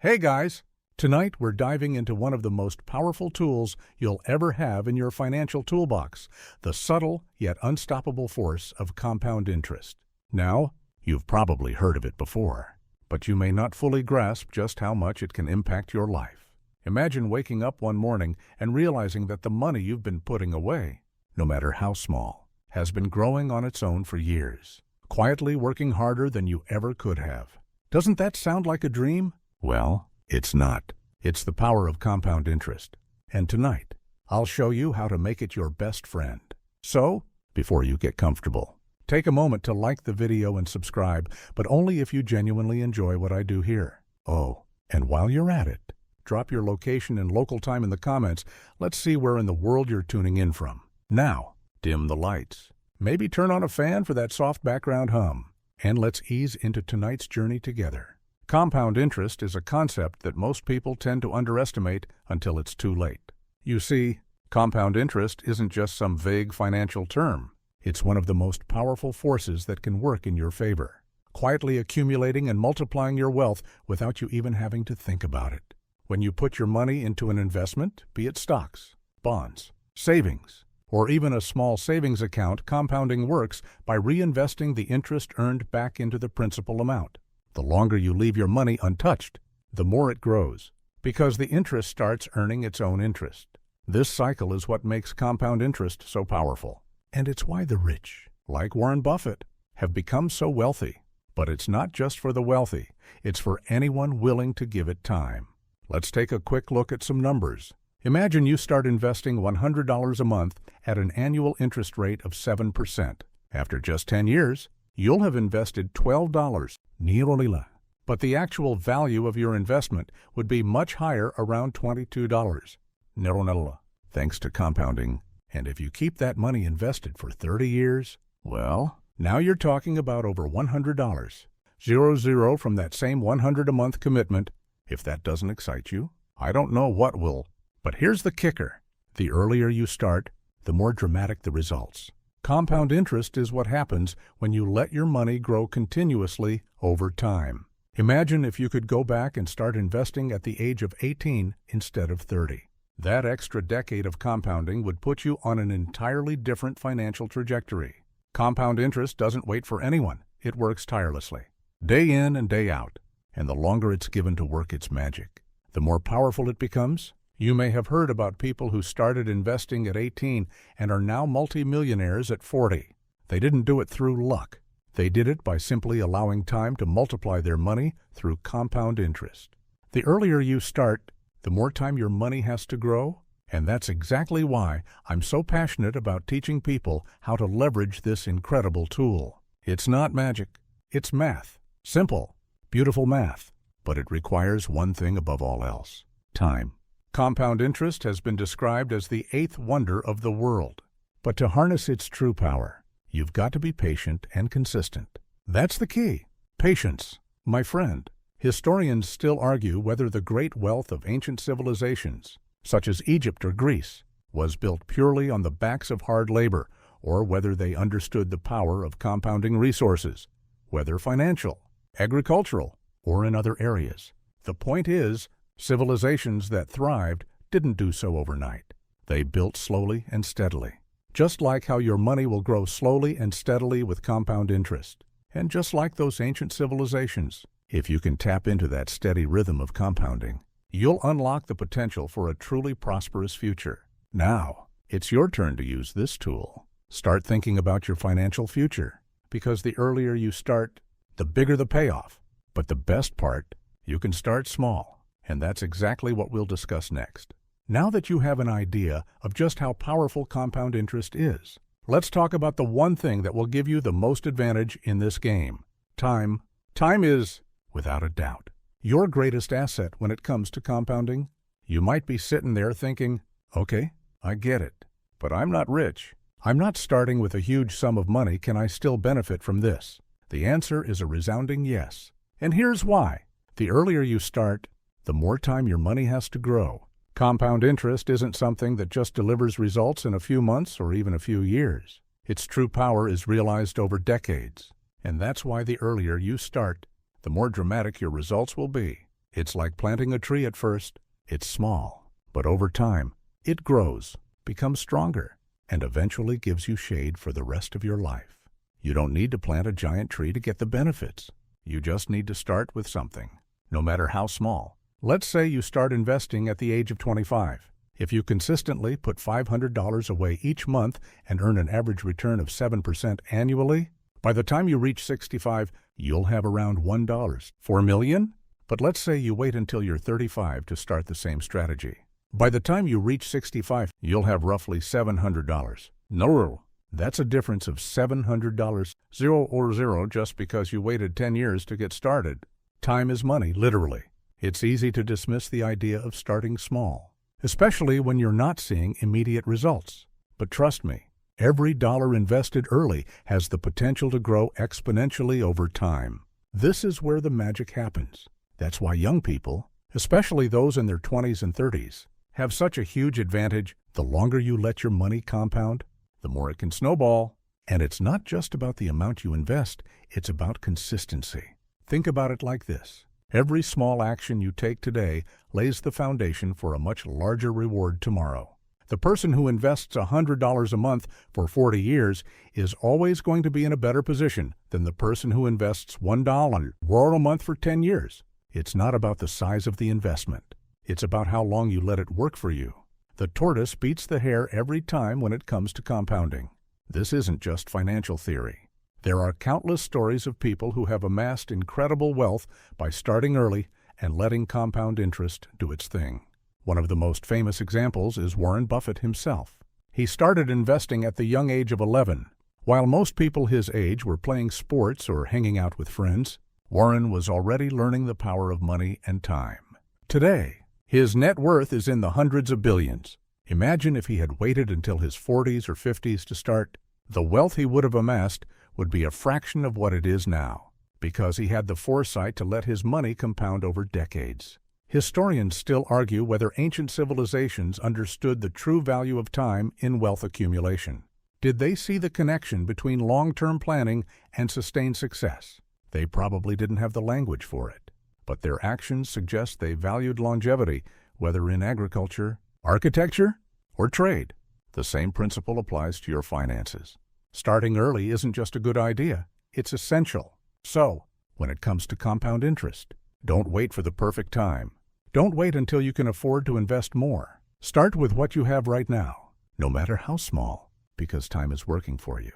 Hey guys! Tonight we're diving into one of the most powerful tools you'll ever have in your financial toolbox, the subtle yet unstoppable force of compound interest. Now, you've probably heard of it before, but you may not fully grasp just how much it can impact your life. Imagine waking up one morning and realizing that the money you've been putting away, no matter how small, has been growing on its own for years, quietly working harder than you ever could have. Doesn't that sound like a dream? Well, it's not. It's the power of compound interest. And tonight, I'll show you how to make it your best friend. So, before you get comfortable, take a moment to like the video and subscribe, but only if you genuinely enjoy what I do here. Oh, and while you're at it, drop your location and local time in the comments. Let's see where in the world you're tuning in from. Now, dim the lights. Maybe turn on a fan for that soft background hum. And let's ease into tonight's journey together. Compound interest is a concept that most people tend to underestimate until it's too late. You see, compound interest isn't just some vague financial term. It's one of the most powerful forces that can work in your favor, quietly accumulating and multiplying your wealth without you even having to think about it. When you put your money into an investment, be it stocks, bonds, savings, or even a small savings account, compounding works by reinvesting the interest earned back into the principal amount. The longer you leave your money untouched, the more it grows, because the interest starts earning its own interest. This cycle is what makes compound interest so powerful. And it's why the rich, like Warren Buffett, have become so wealthy. But it's not just for the wealthy, it's for anyone willing to give it time. Let's take a quick look at some numbers. Imagine you start investing $100 a month at an annual interest rate of 7%. After just 10 years, you'll have invested $12. But the actual value of your investment would be much higher, around $22. Thanks to compounding. And if you keep that money invested for 30 years, well, now you're talking about over $100. Zero from that same $100 a month commitment. If that doesn't excite you, I don't know what will. But here's the kicker. The earlier you start, the more dramatic the results. Compound interest is what happens when you let your money grow continuously over time. Imagine if you could go back and start investing at the age of 18 instead of 30. That extra decade of compounding would put you on an entirely different financial trajectory. Compound interest doesn't wait for anyone. It works tirelessly, day in and day out. And the longer it's given to work its magic, the more powerful it becomes. You may have heard about people who started investing at 18 and are now multimillionaires at 40. They didn't do it through luck. They did it by simply allowing time to multiply their money through compound interest. The earlier you start, the more time your money has to grow, and that's exactly why I'm so passionate about teaching people how to leverage this incredible tool. It's not magic. It's math. Simple, beautiful math. But it requires one thing above all else: time. Compound interest has been described as the eighth wonder of the world. But to harness its true power, you've got to be patient and consistent. That's the key. Patience, my friend. Historians still argue whether the great wealth of ancient civilizations, such as Egypt or Greece, was built purely on the backs of hard labor, or whether they understood the power of compounding resources, whether financial, agricultural, or in other areas. The point is, civilizations that thrived didn't do so overnight. They built slowly and steadily. Just like how your money will grow slowly and steadily with compound interest. And just like those ancient civilizations, if you can tap into that steady rhythm of compounding, you'll unlock the potential for a truly prosperous future. Now, it's your turn to use this tool. Start thinking about your financial future, because the earlier you start, the bigger the payoff. But the best part, you can start small. And that's exactly what we'll discuss next. Now that you have an idea of just how powerful compound interest is, let's talk about the one thing that will give you the most advantage in this game. Time. Time is, without a doubt, your greatest asset when it comes to compounding. You might be sitting there thinking, okay, I get it, but I'm not rich. I'm not starting with a huge sum of money. Can I still benefit from this? The answer is a resounding yes. And here's why. The earlier you start, the more time your money has to grow. Compound interest isn't something that just delivers results in a few months or even a few years. Its true power is realized over decades. And that's why the earlier you start, the more dramatic your results will be. It's like planting a tree at first. It's small, but over time, it grows, becomes stronger, and eventually gives you shade for the rest of your life. You don't need to plant a giant tree to get the benefits. You just need to start with something, no matter how small. Let's say you start investing at the age of 25. If you consistently put $500 away each month and earn an average return of 7% annually, by the time you reach 65, you'll have around $1. $4 million? But let's say you wait until you're 35 to start the same strategy. By the time you reach 65, you'll have roughly $700. No, that's a difference of $700, zero just because you waited 10 years to get started. Time is money, literally. It's easy to dismiss the idea of starting small, especially when you're not seeing immediate results. But trust me, every dollar invested early has the potential to grow exponentially over time. This is where the magic happens. That's why young people, especially those in their 20s and 30s, have such a huge advantage. The longer you let your money compound, the more it can snowball. And it's not just about the amount you invest, it's about consistency. Think about it like this. Every small action you take today lays the foundation for a much larger reward tomorrow. The person who invests $100 a month for 40 years is always going to be in a better position than the person who invests $1 a month for 10 years. It's not about the size of the investment. It's about how long you let it work for you. The tortoise beats the hare every time when it comes to compounding. This isn't just financial theory. There are countless stories of people who have amassed incredible wealth by starting early and letting compound interest do its thing. One of the most famous examples is Warren Buffett himself. He started investing at the young age of 11. While most people his age were playing sports or hanging out with friends, Warren was already learning the power of money and time. Today, his net worth is in the hundreds of billions. Imagine if he had waited until his 40s or 50s to start. The wealth he would have amassed would be a fraction of what it is now, because he had the foresight to let his money compound over decades. Historians still argue whether ancient civilizations understood the true value of time in wealth accumulation. Did they see the connection between long-term planning and sustained success? They probably didn't have the language for it, but their actions suggest they valued longevity, whether in agriculture, architecture, or trade. The same principle applies to your finances. Starting early isn't just a good idea, it's essential. So, when it comes to compound interest, don't wait for the perfect time. Don't wait until you can afford to invest more. Start with what you have right now, no matter how small, because time is working for you.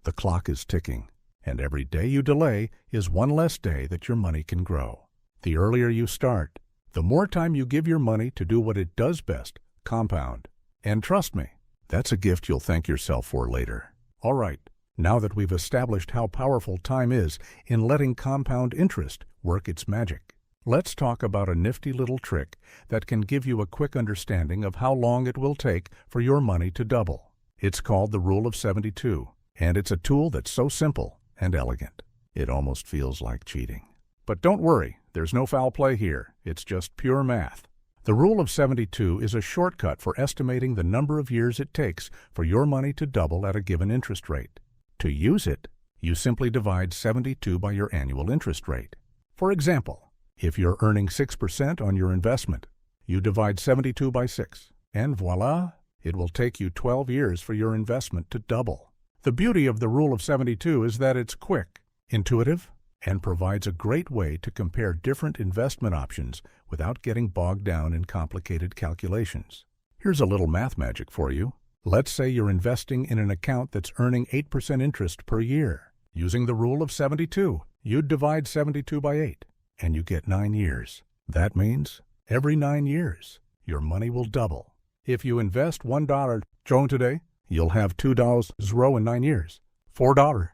The clock is ticking, and every day you delay is one less day that your money can grow. The earlier you start, the more time you give your money to do what it does best, compound. And trust me, that's a gift you'll thank yourself for later. All right, now that we've established how powerful time is in letting compound interest work its magic, let's talk about a nifty little trick that can give you a quick understanding of how long it will take for your money to double. It's called the Rule of 72, and it's a tool that's so simple and elegant, it almost feels like cheating. But don't worry, there's no foul play here. It's just pure math. The Rule of 72 is a shortcut for estimating the number of years it takes for your money to double at a given interest rate. To use it, you simply divide 72 by your annual interest rate. For example, if you're earning 6% on your investment, you divide 72 by 6, and voila, it will take you 12 years for your investment to double. The beauty of the Rule of 72 is that it's quick, intuitive, and provides a great way to compare different investment options without getting bogged down in complicated calculations. Here's a little math magic for you. Let's say you're investing in an account that's earning 8% interest per year. Using the Rule of 72, you'd divide 72 by 8, and you get 9 years. That means every 9 years, your money will double. If you invest $1 today, you'll have $2 in 9 years, $4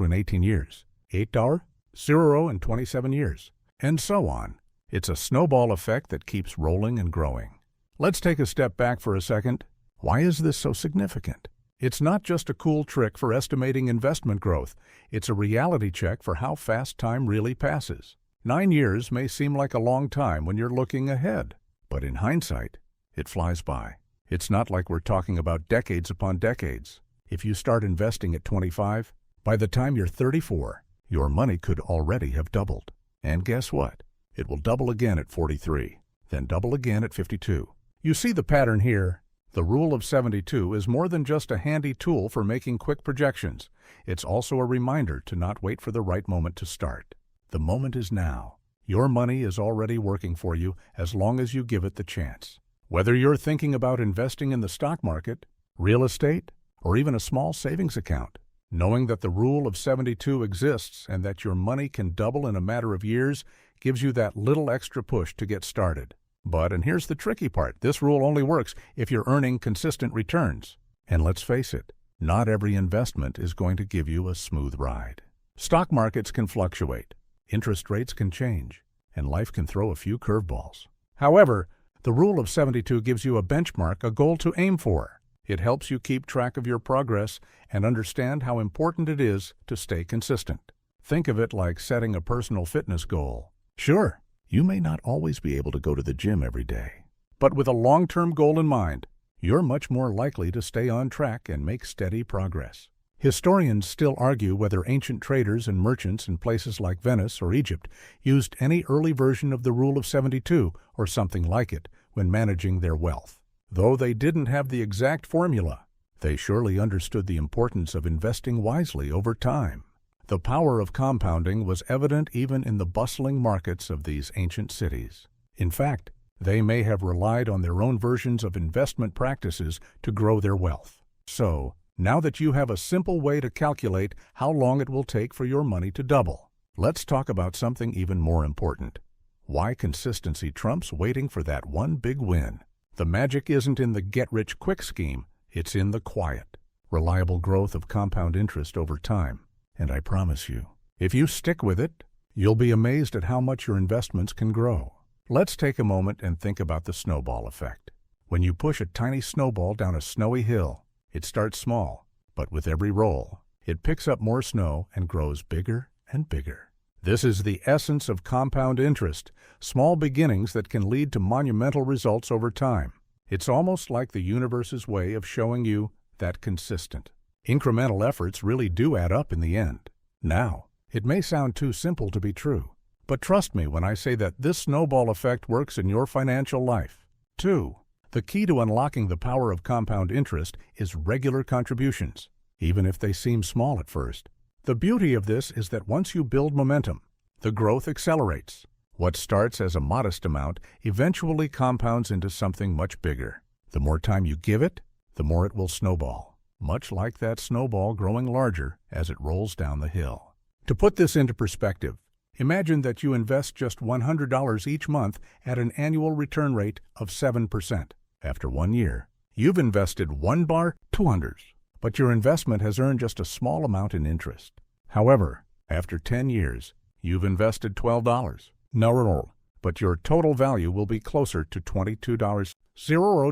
in 18 years, $8 in 27 years, and so on. It's a snowball effect that keeps rolling and growing. Let's take a step back for a second. Why is this so significant? It's not just a cool trick for estimating investment growth. It's a reality check for how fast time really passes. 9 years may seem like a long time when you're looking ahead, but in hindsight, it flies by. It's not like we're talking about decades upon decades. If you start investing at 25, by the time you're 34, your money could already have doubled. And guess what? It will double again at 43, then double again at 52. You see the pattern here? The Rule of 72 is more than just a handy tool for making quick projections. It's also a reminder to not wait for the right moment to start. The moment is now. Your money is already working for you as long as you give it the chance. Whether you're thinking about investing in the stock market, real estate, or even a small savings account, knowing that the Rule of 72 exists and that your money can double in a matter of years gives you that little extra push to get started. But, and here's the tricky part, this rule only works if you're earning consistent returns. And let's face it, not every investment is going to give you a smooth ride. Stock markets can fluctuate, interest rates can change, and life can throw a few curveballs. However, the Rule of 72 gives you a benchmark, a goal to aim for. It helps you keep track of your progress and understand how important it is to stay consistent. Think of it like setting a personal fitness goal. Sure, you may not always be able to go to the gym every day, but with a long-term goal in mind, you're much more likely to stay on track and make steady progress. Historians still argue whether ancient traders and merchants in places like Venice or Egypt used any early version of the Rule of 72 or something like it when managing their wealth. Though they didn't have the exact formula, they surely understood the importance of investing wisely over time. The power of compounding was evident even in the bustling markets of these ancient cities. In fact, they may have relied on their own versions of investment practices to grow their wealth. So, now that you have a simple way to calculate how long it will take for your money to double, let's talk about something even more important. Why consistency trumps waiting for that one big win. The magic isn't in the get-rich-quick scheme, it's in the quiet, reliable growth of compound interest over time. And I promise you, if you stick with it, you'll be amazed at how much your investments can grow. Let's take a moment and think about the snowball effect. When you push a tiny snowball down a snowy hill, it starts small, but with every roll, it picks up more snow and grows bigger and bigger. This is the essence of compound interest, small beginnings that can lead to monumental results over time. It's almost like the universe's way of showing you that consistent, incremental efforts really do add up in the end. Now, it may sound too simple to be true, but trust me when I say that this snowball effect works in your financial life, too. The key to unlocking the power of compound interest is regular contributions, even if they seem small at first. The beauty of this is that once you build momentum, the growth accelerates. What starts as a modest amount eventually compounds into something much bigger. The more time you give it, the more it will snowball, much like that snowball growing larger as it rolls down the hill. To put this into perspective, imagine that you invest just $100 each month at an annual return rate of 7%. After 1 year, you've invested $1, $200, but your investment has earned just a small amount in interest. However, after 10 years, you've invested $12. No, but your total value will be closer to $22.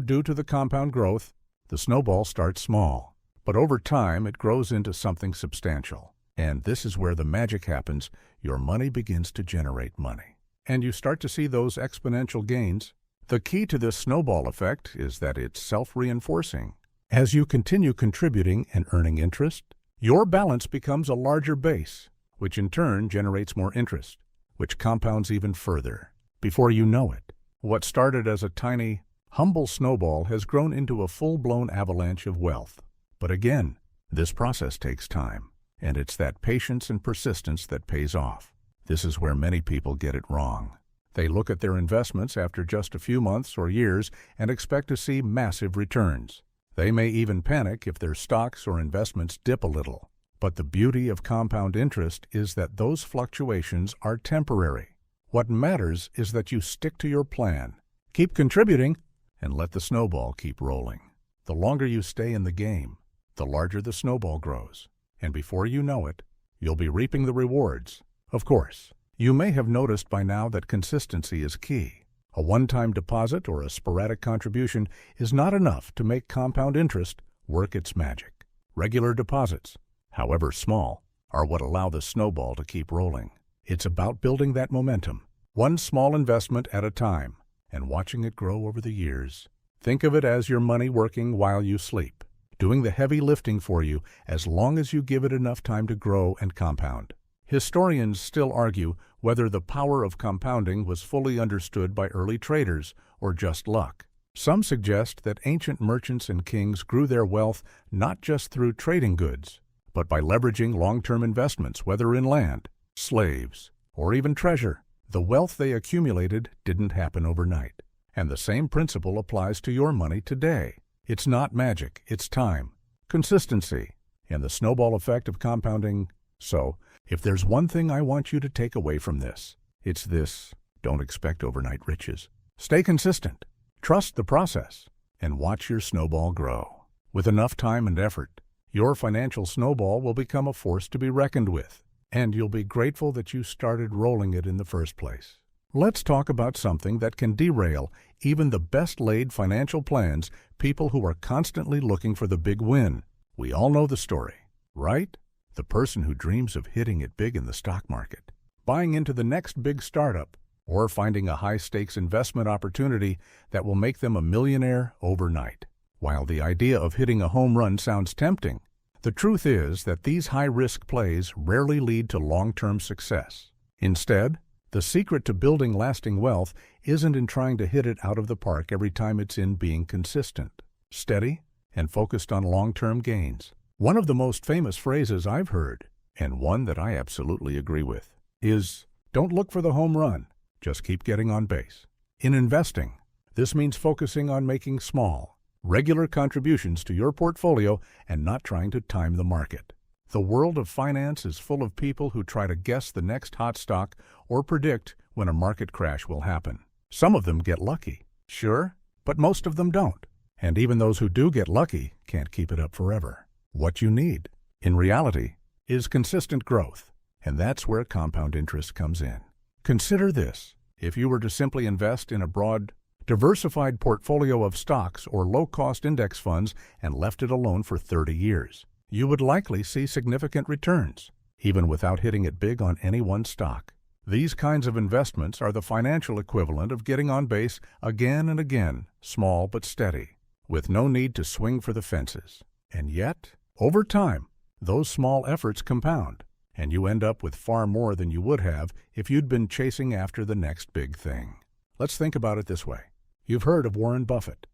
Due to the compound growth, the snowball starts small, but over time it grows into something substantial. And this is where the magic happens. Your money begins to generate money, and you start to see those exponential gains. The key to this snowball effect is that it's self-reinforcing. As you continue contributing and earning interest, your balance becomes a larger base, which in turn generates more interest, which compounds even further. Before you know it, what started as a tiny, humble snowball has grown into a full-blown avalanche of wealth. But again, this process takes time, and it's that patience and persistence that pays off. This is where many people get it wrong. They look at their investments after just a few months or years and expect to see massive returns. They may even panic if their stocks or investments dip a little. But the beauty of compound interest is that those fluctuations are temporary. What matters is that you stick to your plan, keep contributing, and let the snowball keep rolling. The longer you stay in the game, the larger the snowball grows. And before you know it, you'll be reaping the rewards. Of course, you may have noticed by now that consistency is key. A one-time deposit or a sporadic contribution is not enough to make compound interest work its magic. Regular deposits, however small, are what allow the snowball to keep rolling. It's about building that momentum, one small investment at a time, and watching it grow over the years. Think of it as your money working while you sleep, doing the heavy lifting for you as long as you give it enough time to grow and compound. Historians still argue whether the power of compounding was fully understood by early traders or just luck. Some suggest that ancient merchants and kings grew their wealth not just through trading goods, but by leveraging long-term investments, whether in land, slaves, or even treasure. The wealth they accumulated didn't happen overnight. And the same principle applies to your money today. It's not magic, it's time, consistency, and the snowball effect of compounding. So, if there's one thing I want you to take away from this, it's this: don't expect overnight riches. Stay consistent, trust the process, and watch your snowball grow. With enough time and effort, your financial snowball will become a force to be reckoned with, and you'll be grateful that you started rolling it in the first place. Let's talk about something that can derail even the best-laid financial plans, people who are constantly looking for the big win. We all know the story, right? The person who dreams of hitting it big in the stock market, buying into the next big startup, or finding a high-stakes investment opportunity that will make them a millionaire overnight. While the idea of hitting a home run sounds tempting, the truth is that these high-risk plays rarely lead to long-term success. Instead, the secret to building lasting wealth isn't in trying to hit it out of the park every time. It's in being consistent, steady, and focused on long-term gains. One of the most famous phrases I've heard, and one that I absolutely agree with, is, "Don't look for the home run, just keep getting on base." In investing, this means focusing on making small, regular contributions to your portfolio and not trying to time the market. The world of finance is full of people who try to guess the next hot stock or predict when a market crash will happen. Some of them get lucky, sure, but most of them don't. And even those who do get lucky can't keep it up forever. What you need, in reality, is consistent growth, and that's where compound interest comes in. Consider this: if you were to simply invest in a broad, diversified portfolio of stocks or low-cost index funds and left it alone for 30 years, you would likely see significant returns, even without hitting it big on any one stock. These kinds of investments are the financial equivalent of getting on base again and again, small but steady, with no need to swing for the fences. And yet, over time, those small efforts compound, and you end up with far more than you would have if you'd been chasing after the next big thing. Let's think about it this way. You've heard of Warren Buffett,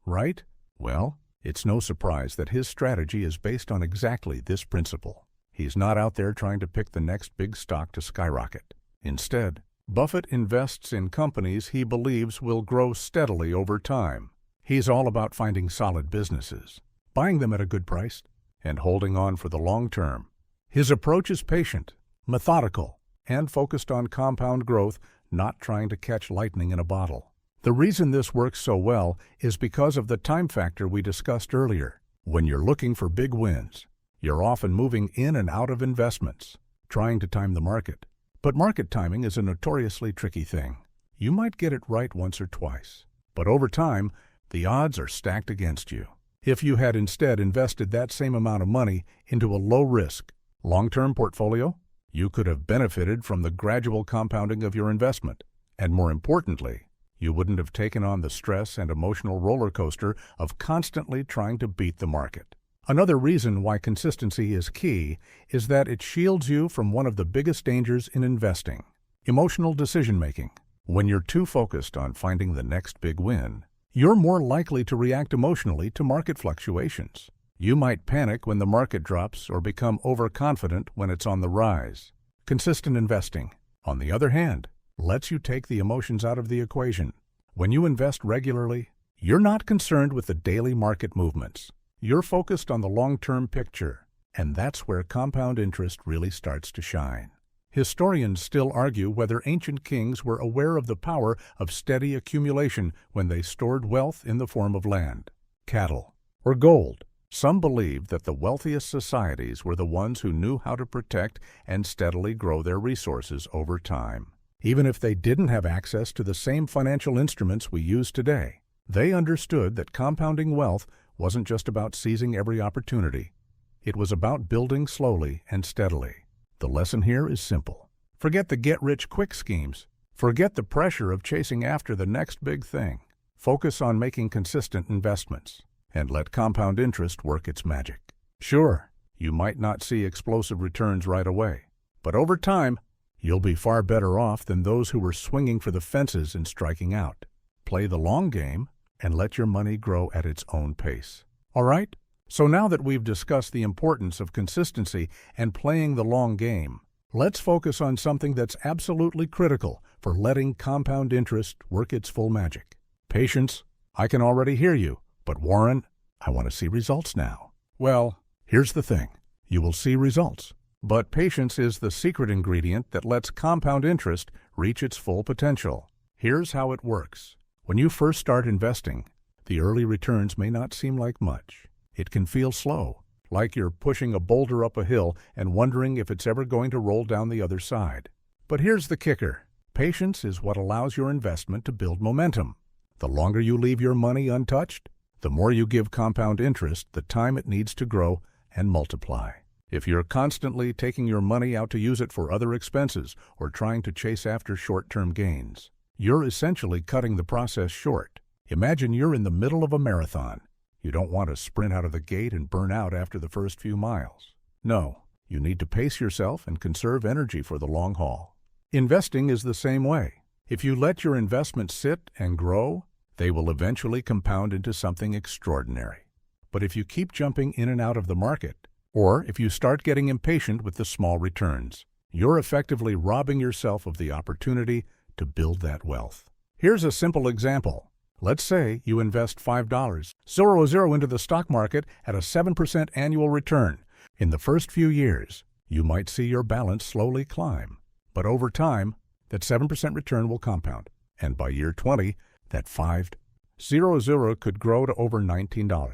right? Well, it's no surprise that his strategy is based on exactly this principle. He's not out there trying to pick the next big stock to skyrocket. Instead, Buffett invests in companies he believes will grow steadily over time. He's all about finding solid businesses, buying them at a good price, and holding on for the long term. His approach is patient, methodical, and focused on compound growth, not trying to catch lightning in a bottle. The reason this works so well is because of the time factor we discussed earlier. When you're looking for big wins, you're often moving in and out of investments, trying to time the market. But market timing is a notoriously tricky thing. You might get it right once or twice, but over time, the odds are stacked against you. If you had instead invested that same amount of money into a low-risk, long-term portfolio, you could have benefited from the gradual compounding of your investment. And more importantly, you wouldn't have taken on the stress and emotional roller coaster of constantly trying to beat the market. Another reason why consistency is key is that it shields you from one of the biggest dangers in investing: emotional decision-making. When you're too focused on finding the next big win, you're more likely to react emotionally to market fluctuations. You might panic when the market drops or become overconfident when it's on the rise. Consistent investing, on the other hand, lets you take the emotions out of the equation. When you invest regularly, you're not concerned with the daily market movements. You're focused on the long-term picture, and that's where compound interest really starts to shine. Historians still argue whether ancient kings were aware of the power of steady accumulation when they stored wealth in the form of land, cattle, or gold. Some believe that the wealthiest societies were the ones who knew how to protect and steadily grow their resources over time. Even if they didn't have access to the same financial instruments we use today, they understood that compounding wealth wasn't just about seizing every opportunity. It was about building slowly and steadily. The lesson here is simple. Forget the get-rich-quick schemes. Forget the pressure of chasing after the next big thing. Focus on making consistent investments, and let compound interest work its magic. Sure, you might not see explosive returns right away, But over time, you'll be far better off than those who were swinging for the fences and striking out. Play the long game and let your money grow at its own pace. All right? So now that we've discussed the importance of consistency and playing the long game, let's focus on something that's absolutely critical for letting compound interest work its full magic. Patience. I can already hear you, but Warren, I want to see results now. Well, here's the thing. You will see results, but patience is the secret ingredient that lets compound interest reach its full potential. Here's how it works. When you first start investing, the early returns may not seem like much. It can feel slow, like you're pushing a boulder up a hill and wondering if it's ever going to roll down the other side. But here's the kicker. Patience is what allows your investment to build momentum. The longer you leave your money untouched, the more you give compound interest the time it needs to grow and multiply. If you're constantly taking your money out to use it for other expenses or trying to chase after short-term gains, you're essentially cutting the process short. Imagine you're in the middle of a marathon. You don't want to sprint out of the gate and burn out after the first few miles. No, you need to pace yourself and conserve energy for the long haul. Investing is the same way. If you let your investments sit and grow, they will eventually compound into something extraordinary. But if you keep jumping in and out of the market, or if you start getting impatient with the small returns, you're effectively robbing yourself of the opportunity to build that wealth. Here's a simple example. Let's say you invest $5.00 into the stock market at a 7% annual return. In the first few years, you might see your balance slowly climb. But over time, that 7% return will compound. And by year 20, that $5.00 could grow to over $19.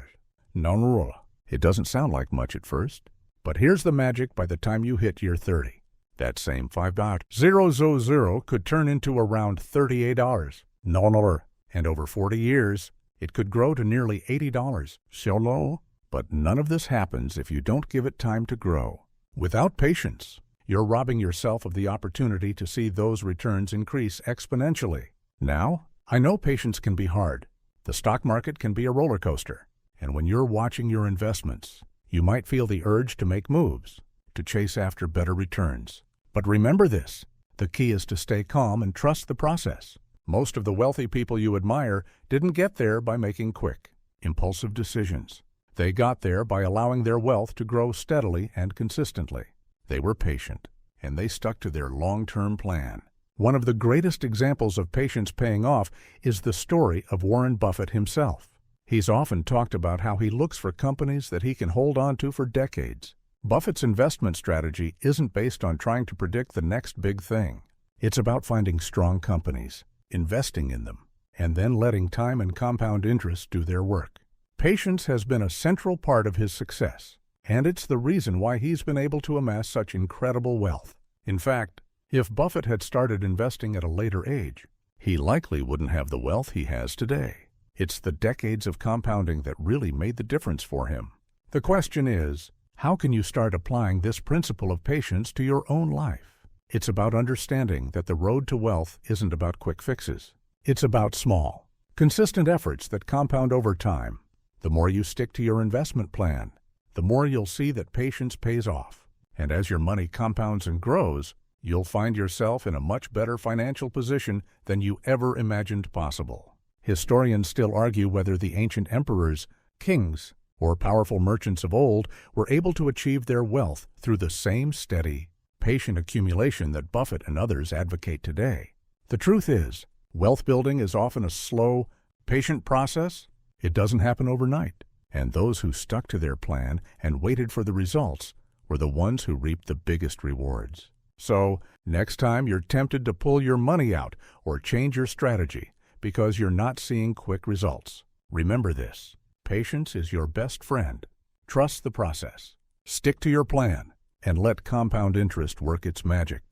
No, it doesn't sound like much at first. But here's the magic by the time you hit year 30. That same $5.00 could turn into around $38. No. And over 40 years, it could grow to nearly $80. So low, but none of this happens if you don't give it time to grow. Without patience, you're robbing yourself of the opportunity to see those returns increase exponentially. Now, I know patience can be hard. The stock market can be a roller coaster. And when you're watching your investments, you might feel the urge to make moves, to chase after better returns. But remember this, the key is to stay calm and trust the process. Most of the wealthy people you admire didn't get there by making quick, impulsive decisions. They got there by allowing their wealth to grow steadily and consistently. They were patient, and they stuck to their long-term plan. One of the greatest examples of patience paying off is the story of Warren Buffett himself. He's often talked about how he looks for companies that he can hold on to for decades. Buffett's investment strategy isn't based on trying to predict the next big thing. It's about finding strong companies, investing in them, and then letting time and compound interest do their work. Patience has been a central part of his success, and it's the reason why he's been able to amass such incredible wealth. In fact, if Buffett had started investing at a later age, he likely wouldn't have the wealth he has today. It's the decades of compounding that really made the difference for him. The question is, how can you start applying this principle of patience to your own life? It's about understanding that the road to wealth isn't about quick fixes. It's about small, consistent efforts that compound over time. The more you stick to your investment plan, the more you'll see that patience pays off. And as your money compounds and grows, you'll find yourself in a much better financial position than you ever imagined possible. Historians still argue whether the ancient emperors, kings, or powerful merchants of old were able to achieve their wealth through the same steady, patient accumulation that Buffett and others advocate today. The truth is, wealth building is often a slow, patient process. It doesn't happen overnight, and those who stuck to their plan and waited for the results were the ones who reaped the biggest rewards. So, next time you're tempted to pull your money out or change your strategy because you're not seeing quick results, remember this: patience is your best friend. Trust the process. Stick to your plan and let compound interest work its magic.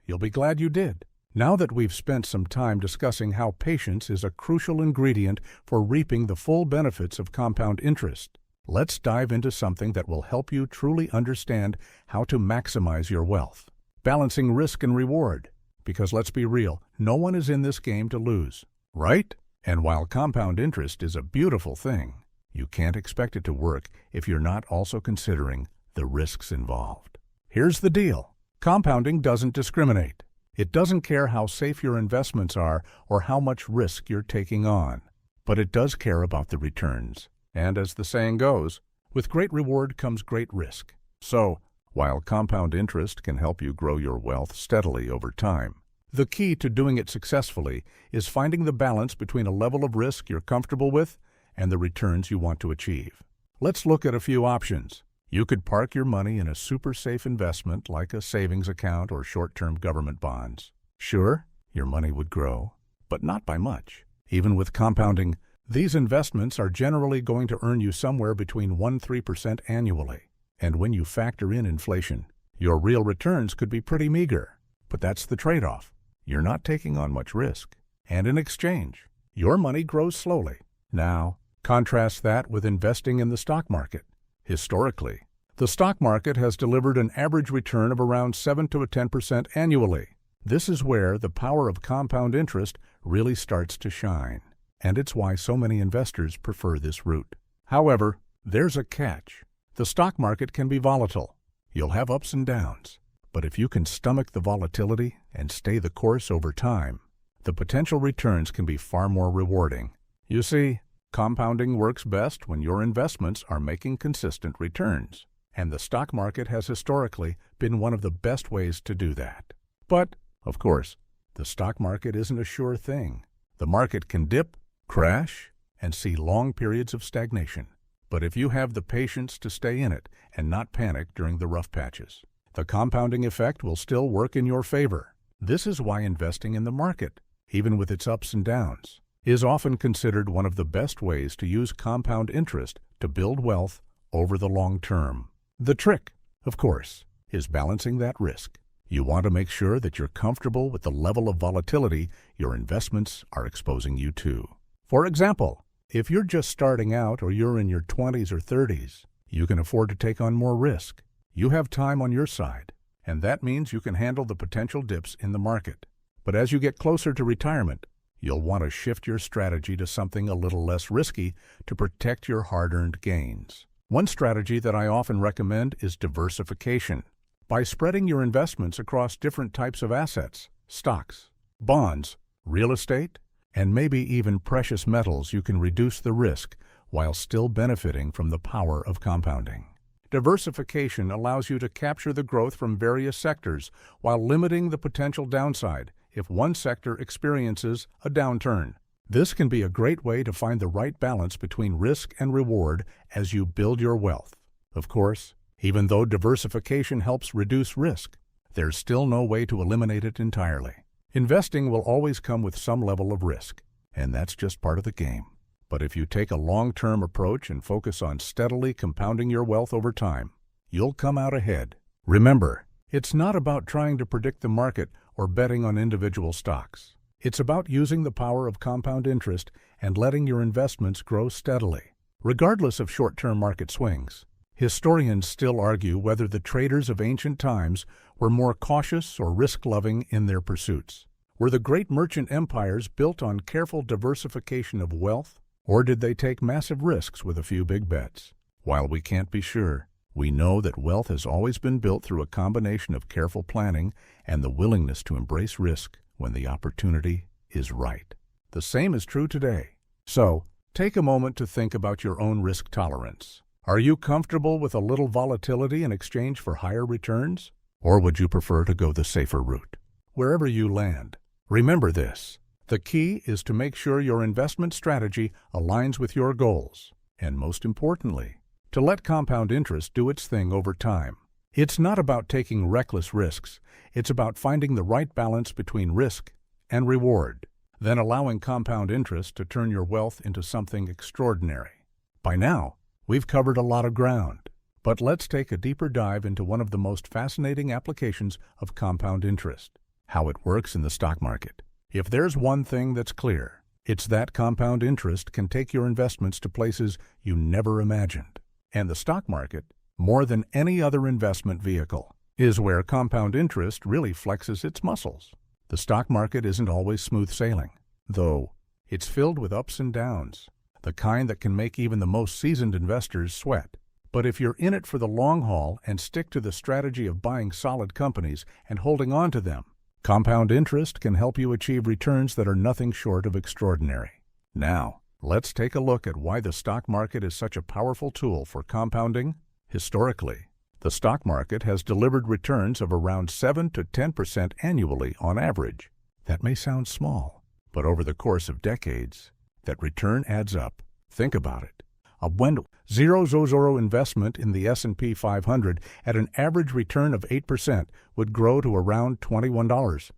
You'll be glad you did. Now that we've spent some time discussing how patience is a crucial ingredient for reaping the full benefits of compound interest, let's dive into something that will help you truly understand how to maximize your wealth. Balancing risk and reward. Because let's be real, no one is in this game to lose, right? And while compound interest is a beautiful thing, you can't expect it to work if you're not also considering the risks involved. Here's the deal. Compounding doesn't discriminate. It doesn't care how safe your investments are or how much risk you're taking on. But it does care about the returns. And as the saying goes, with great reward comes great risk. So, while compound interest can help you grow your wealth steadily over time, the key to doing it successfully is finding the balance between a level of risk you're comfortable with and the returns you want to achieve. Let's look at a few options. You could park your money in a super safe investment like a savings account or short-term government bonds. Sure, your money would grow, but not by much. Even with compounding, these investments are generally going to earn you somewhere between 1–3% annually. And when you factor in inflation, your real returns could be pretty meager. But that's the trade-off. You're not taking on much risk. And in exchange, your money grows slowly. Now, contrast that with investing in the stock market. Historically, the stock market has delivered an average return of around 7–10% annually. This is where the power of compound interest really starts to shine, and it's why so many investors prefer this route. However, there's a catch. The stock market can be volatile. You'll have ups and downs, but if you can stomach the volatility and stay the course over time, the potential returns can be far more rewarding. You see, compounding works best when your investments are making consistent returns, and the stock market has historically been one of the best ways to do that. But, of course, the stock market isn't a sure thing. The market can dip, crash, and see long periods of stagnation. But if you have the patience to stay in it and not panic during the rough patches, the compounding effect will still work in your favor. This is why investing in the market, even with its ups and downs, is often considered one of the best ways to use compound interest to build wealth over the long term. The trick, of course, is balancing that risk. You want to make sure that you're comfortable with the level of volatility your investments are exposing you to. For example, if you're just starting out or you're in your 20s or 30s, you can afford to take on more risk. You have time on your side, and that means you can handle the potential dips in the market. But as you get closer to retirement, you'll want to shift your strategy to something a little less risky to protect your hard-earned gains. One strategy that I often recommend is diversification. By spreading your investments across different types of assets, stocks, bonds, real estate, and maybe even precious metals, you can reduce the risk while still benefiting from the power of compounding. Diversification allows you to capture the growth from various sectors while limiting the potential downside if one sector experiences a downturn. This can be a great way to find the right balance between risk and reward as you build your wealth. Of course, even though diversification helps reduce risk, there's still no way to eliminate it entirely. Investing will always come with some level of risk, and that's just part of the game. But if you take a long-term approach and focus on steadily compounding your wealth over time, you'll come out ahead. Remember, it's not about trying to predict the market or betting on individual stocks. It's about using the power of compound interest and letting your investments grow steadily. Regardless of short-term market swings, historians still argue whether the traders of ancient times were more cautious or risk-loving in their pursuits. Were the great merchant empires built on careful diversification of wealth, or did they take massive risks with a few big bets? While we can't be sure, we know that wealth has always been built through a combination of careful planning and the willingness to embrace risk when the opportunity is right. The same is true today. So, take a moment to think about your own risk tolerance. Are you comfortable with a little volatility in exchange for higher returns? Or would you prefer to go the safer route? Wherever you land, remember this. The key is to make sure your investment strategy aligns with your goals, and most importantly, to let compound interest do its thing over time. It's not about taking reckless risks. It's about finding the right balance between risk and reward, then allowing compound interest to turn your wealth into something extraordinary. By now, we've covered a lot of ground, but let's take a deeper dive into one of the most fascinating applications of compound interest, how it works in the stock market. If there's one thing that's clear, it's that compound interest can take your investments to places you never imagined. And the stock market, more than any other investment vehicle, is where compound interest really flexes its muscles. The stock market isn't always smooth sailing, though it's filled with ups and downs, the kind that can make even the most seasoned investors sweat. But if you're in it for the long haul and stick to the strategy of buying solid companies and holding on to them, compound interest can help you achieve returns that are nothing short of extraordinary. Now, let's take a look at why the stock market is such a powerful tool for compounding. Historically, the stock market has delivered returns of around 7 to 10% annually on average. That may sound small, but over the course of decades, that return adds up. Think about it. A $1,000 investment in the S&P 500 at an average return of 8% would grow to around $21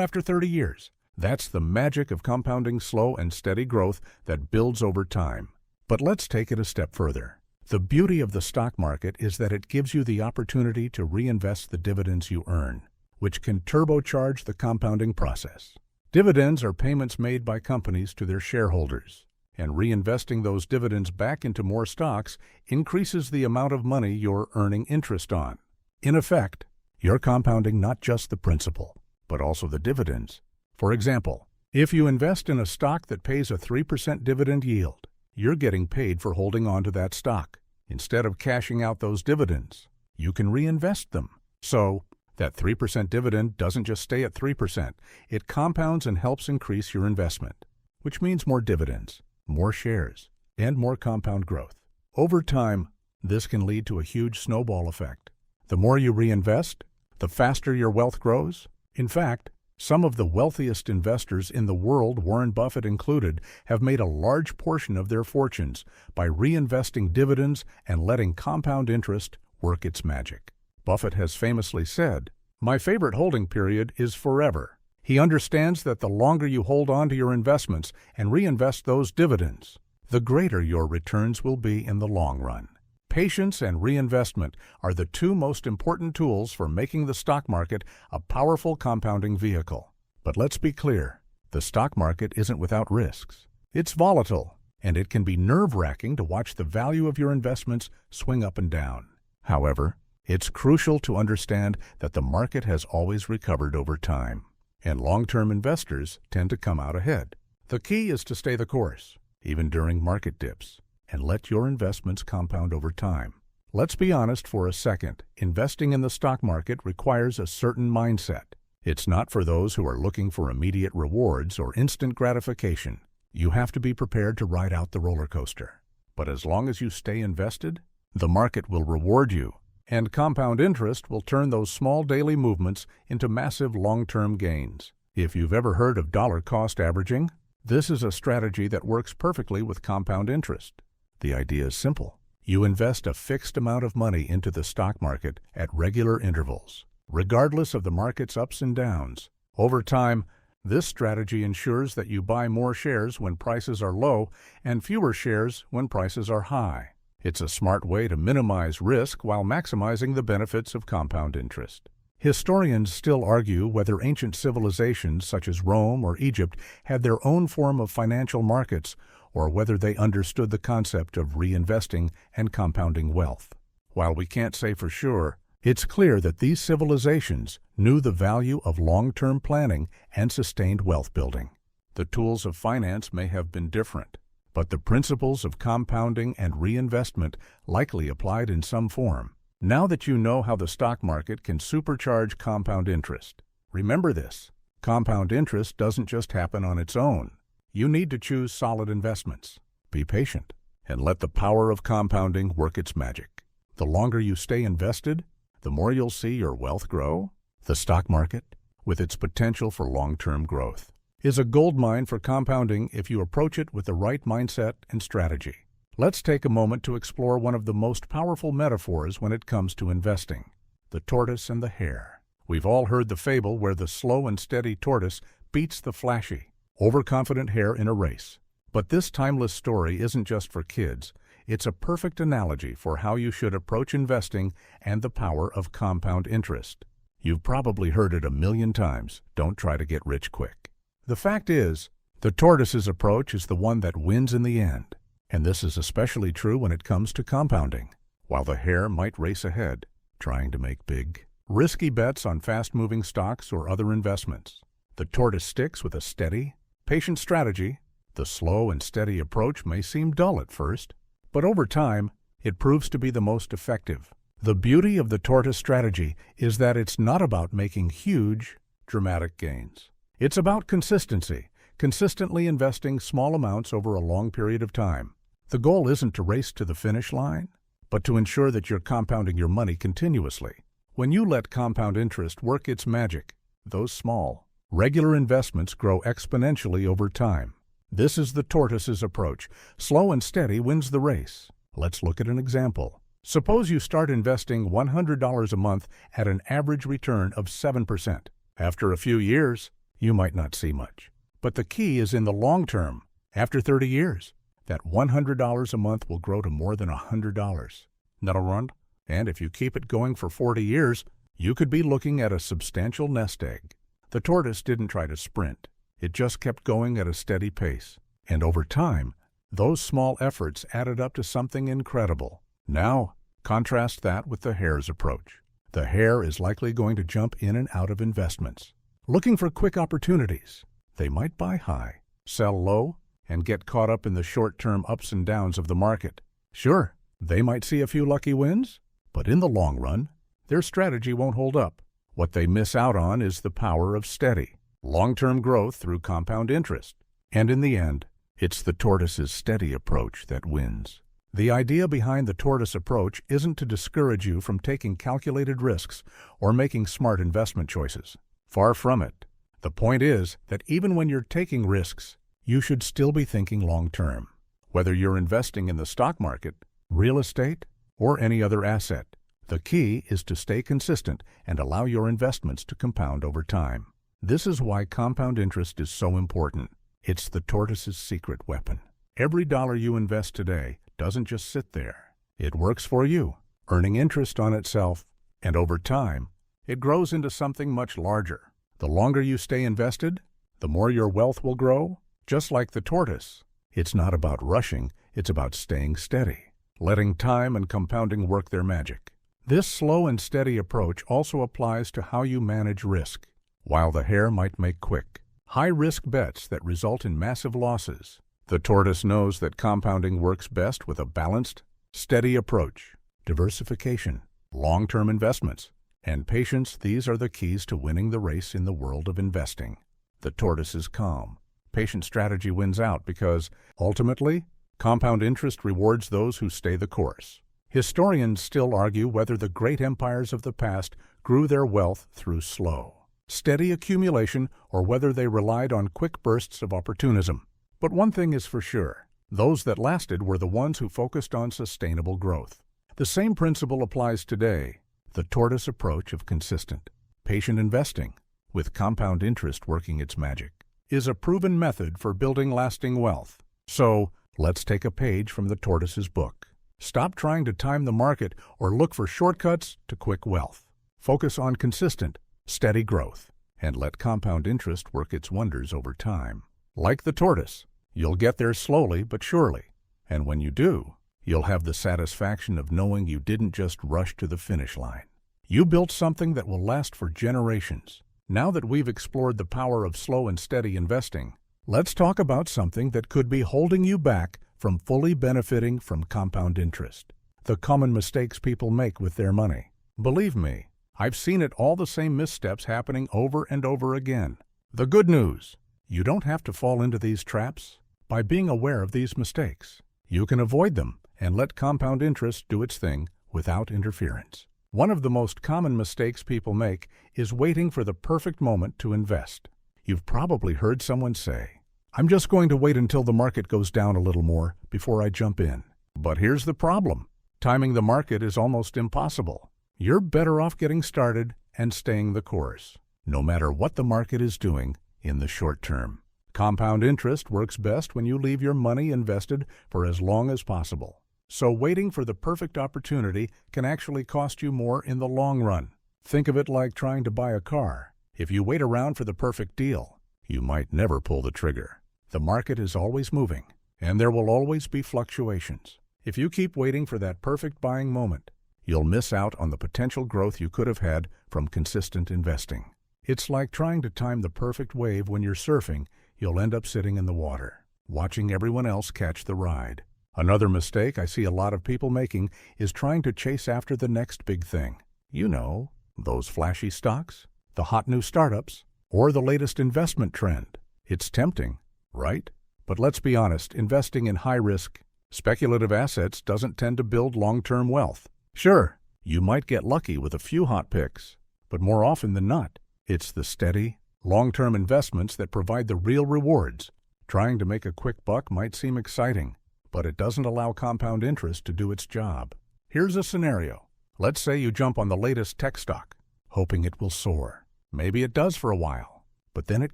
after 30 years. That's the magic of compounding slow and steady growth that builds over time. But let's take it a step further. The beauty of the stock market is that it gives you the opportunity to reinvest the dividends you earn, which can turbocharge the compounding process. Dividends are payments made by companies to their shareholders, and reinvesting those dividends back into more stocks increases the amount of money you're earning interest on. In effect, you're compounding not just the principal, but also the dividends. For example, if you invest in a stock that pays a 3% dividend yield, you're getting paid for holding on to that stock. Instead of cashing out those dividends, you can reinvest them. So, that 3% dividend doesn't just stay at 3%, it compounds and helps increase your investment, which means more dividends, more shares, and more compound growth. Over time, this can lead to a huge snowball effect. The more you reinvest, the faster your wealth grows. In fact, some of the wealthiest investors in the world, Warren Buffett included, have made a large portion of their fortunes by reinvesting dividends and letting compound interest work its magic. Buffett has famously said, "My favorite holding period is forever." He understands that the longer you hold on to your investments and reinvest those dividends, the greater your returns will be in the long run. Patience and reinvestment are the two most important tools for making the stock market a powerful compounding vehicle. But let's be clear, the stock market isn't without risks. It's volatile, and it can be nerve-wracking to watch the value of your investments swing up and down. However, it's crucial to understand that the market has always recovered over time, and long-term investors tend to come out ahead. The key is to stay the course, even during market dips, and let your investments compound over time. Let's be honest for a second. Investing in the stock market requires a certain mindset. It's not for those who are looking for immediate rewards or instant gratification. You have to be prepared to ride out the roller coaster. But as long as you stay invested, the market will reward you, and compound interest will turn those small daily movements into massive long-term gains. If you've ever heard of dollar cost averaging, this is a strategy that works perfectly with compound interest. The idea is simple. You invest a fixed amount of money into the stock market at regular intervals, regardless of the market's ups and downs. Over time, this strategy ensures that you buy more shares when prices are low and fewer shares when prices are high. It's a smart way to minimize risk while maximizing the benefits of compound interest. Historians still argue whether ancient civilizations such as Rome or Egypt had their own form of financial markets, or whether they understood the concept of reinvesting and compounding wealth. While we can't say for sure, it's clear that these civilizations knew the value of long-term planning and sustained wealth building. The tools of finance may have been different, but the principles of compounding and reinvestment likely applied in some form. Now that you know how the stock market can supercharge compound interest, remember this: compound interest doesn't just happen on its own. You need to choose solid investments, be patient, and let the power of compounding work its magic. The longer you stay invested, the more you'll see your wealth grow. The stock market, with its potential for long-term growth, is a goldmine for compounding if you approach it with the right mindset and strategy. Let's take a moment to explore one of the most powerful metaphors when it comes to investing: the tortoise and the hare. We've all heard the fable where the slow and steady tortoise beats the flashy, overconfident hare in a race. But this timeless story isn't just for kids. It's a perfect analogy for how you should approach investing and the power of compound interest. You've probably heard it a million times: don't try to get rich quick. The fact is, the tortoise's approach is the one that wins in the end. And this is especially true when it comes to compounding. While the hare might race ahead, trying to make big, risky bets on fast-moving stocks or other investments, the tortoise sticks with a steady, patient strategy. The slow and steady approach may seem dull at first, but over time, it proves to be the most effective. The beauty of the tortoise strategy is that it's not about making huge, dramatic gains. It's about consistency, consistently investing small amounts over a long period of time. The goal isn't to race to the finish line, but to ensure that you're compounding your money continuously. When you let compound interest work its magic, those small, regular investments grow exponentially over time. This is the tortoise's approach. Slow and steady wins the race. Let's look at an example. Suppose you start investing $100 a month at an average return of 7%. After a few years, you might not see much. But the key is in the long term. After 30 years, that $100 a month will grow to more than $100. That'll run. And if you keep it going for 40 years, you could be looking at a substantial nest egg. The tortoise didn't try to sprint. It just kept going at a steady pace. And over time, those small efforts added up to something incredible. Now, contrast that with the hare's approach. The hare is likely going to jump in and out of investments, looking for quick opportunities. They might buy high, sell low, and get caught up in the short-term ups and downs of the market. Sure, they might see a few lucky wins, but in the long run, their strategy won't hold up. What they miss out on is the power of steady, long-term growth through compound interest. And in the end, it's the tortoise's steady approach that wins. The idea behind the tortoise approach isn't to discourage you from taking calculated risks or making smart investment choices. Far from it. The point is that even when you're taking risks, you should still be thinking long-term. Whether you're investing in the stock market, real estate, or any other asset, the key is to stay consistent and allow your investments to compound over time. This is why compound interest is so important. It's the tortoise's secret weapon. Every dollar you invest today doesn't just sit there. It works for you, earning interest on itself, and over time, it grows into something much larger. The longer you stay invested, the more your wealth will grow. Just like the tortoise, it's not about rushing, it's about staying steady, letting time and compounding work their magic. This slow and steady approach also applies to how you manage risk. While the hare might make quick, high-risk bets that result in massive losses, the tortoise knows that compounding works best with a balanced, steady approach. Diversification, long-term investments, and patience, these are the keys to winning the race in the world of investing. The tortoise is calm. Patient strategy wins out because, ultimately, compound interest rewards those who stay the course. Historians still argue whether the great empires of the past grew their wealth through slow, steady accumulation or whether they relied on quick bursts of opportunism. But one thing is for sure, those that lasted were the ones who focused on sustainable growth. The same principle applies today. The tortoise approach of consistent, patient investing, with compound interest working its magic, is a proven method for building lasting wealth. So, let's take a page from the tortoise's book. Stop trying to time the market or look for shortcuts to quick wealth. Focus on consistent, steady growth, and let compound interest work its wonders over time. Like the tortoise, you'll get there slowly but surely. And when you do, you'll have the satisfaction of knowing you didn't just rush to the finish line. You built something that will last for generations. Now that we've explored the power of slow and steady investing, let's talk about something that could be holding you back from fully benefiting from compound interest. The common mistakes people make with their money. Believe me, I've seen it, all the same missteps happening over and over again. The good news, you don't have to fall into these traps. By being aware of these mistakes, you can avoid them and let compound interest do its thing without interference. One of the most common mistakes people make is waiting for the perfect moment to invest. You've probably heard someone say, "I'm just going to wait until the market goes down a little more before I jump in." But here's the problem. Timing the market is almost impossible. You're better off getting started and staying the course, no matter what the market is doing in the short term. Compound interest works best when you leave your money invested for as long as possible. So waiting for the perfect opportunity can actually cost you more in the long run. Think of it like trying to buy a car. If you wait around for the perfect deal, you might never pull the trigger. The market is always moving, and there will always be fluctuations. If you keep waiting for that perfect buying moment, you'll miss out on the potential growth you could have had from consistent investing. It's like trying to time the perfect wave when you're surfing. You'll end up sitting in the water, watching everyone else catch the ride. Another mistake I see a lot of people making is trying to chase after the next big thing. You know, those flashy stocks, the hot new startups, or the latest investment trend. It's tempting, right? But let's be honest, investing in high-risk, speculative assets doesn't tend to build long-term wealth. Sure, you might get lucky with a few hot picks, but more often than not, it's the steady, long-term investments that provide the real rewards. Trying to make a quick buck might seem exciting, but it doesn't allow compound interest to do its job. Here's a scenario. Let's say you jump on the latest tech stock, hoping it will soar. Maybe it does for a while, but then it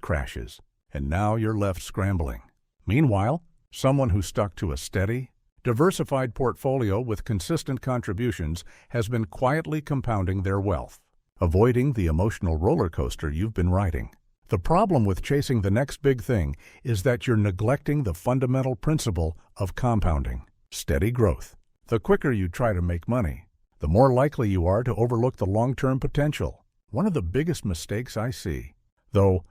crashes, and now you're left scrambling. Meanwhile, someone who stuck to a steady, diversified portfolio with consistent contributions has been quietly compounding their wealth, avoiding the emotional roller coaster you've been riding. The problem with chasing the next big thing is that you're neglecting the fundamental principle of compounding, steady growth. The quicker you try to make money, the more likely you are to overlook the long-term potential. One of the biggest mistakes I see, though,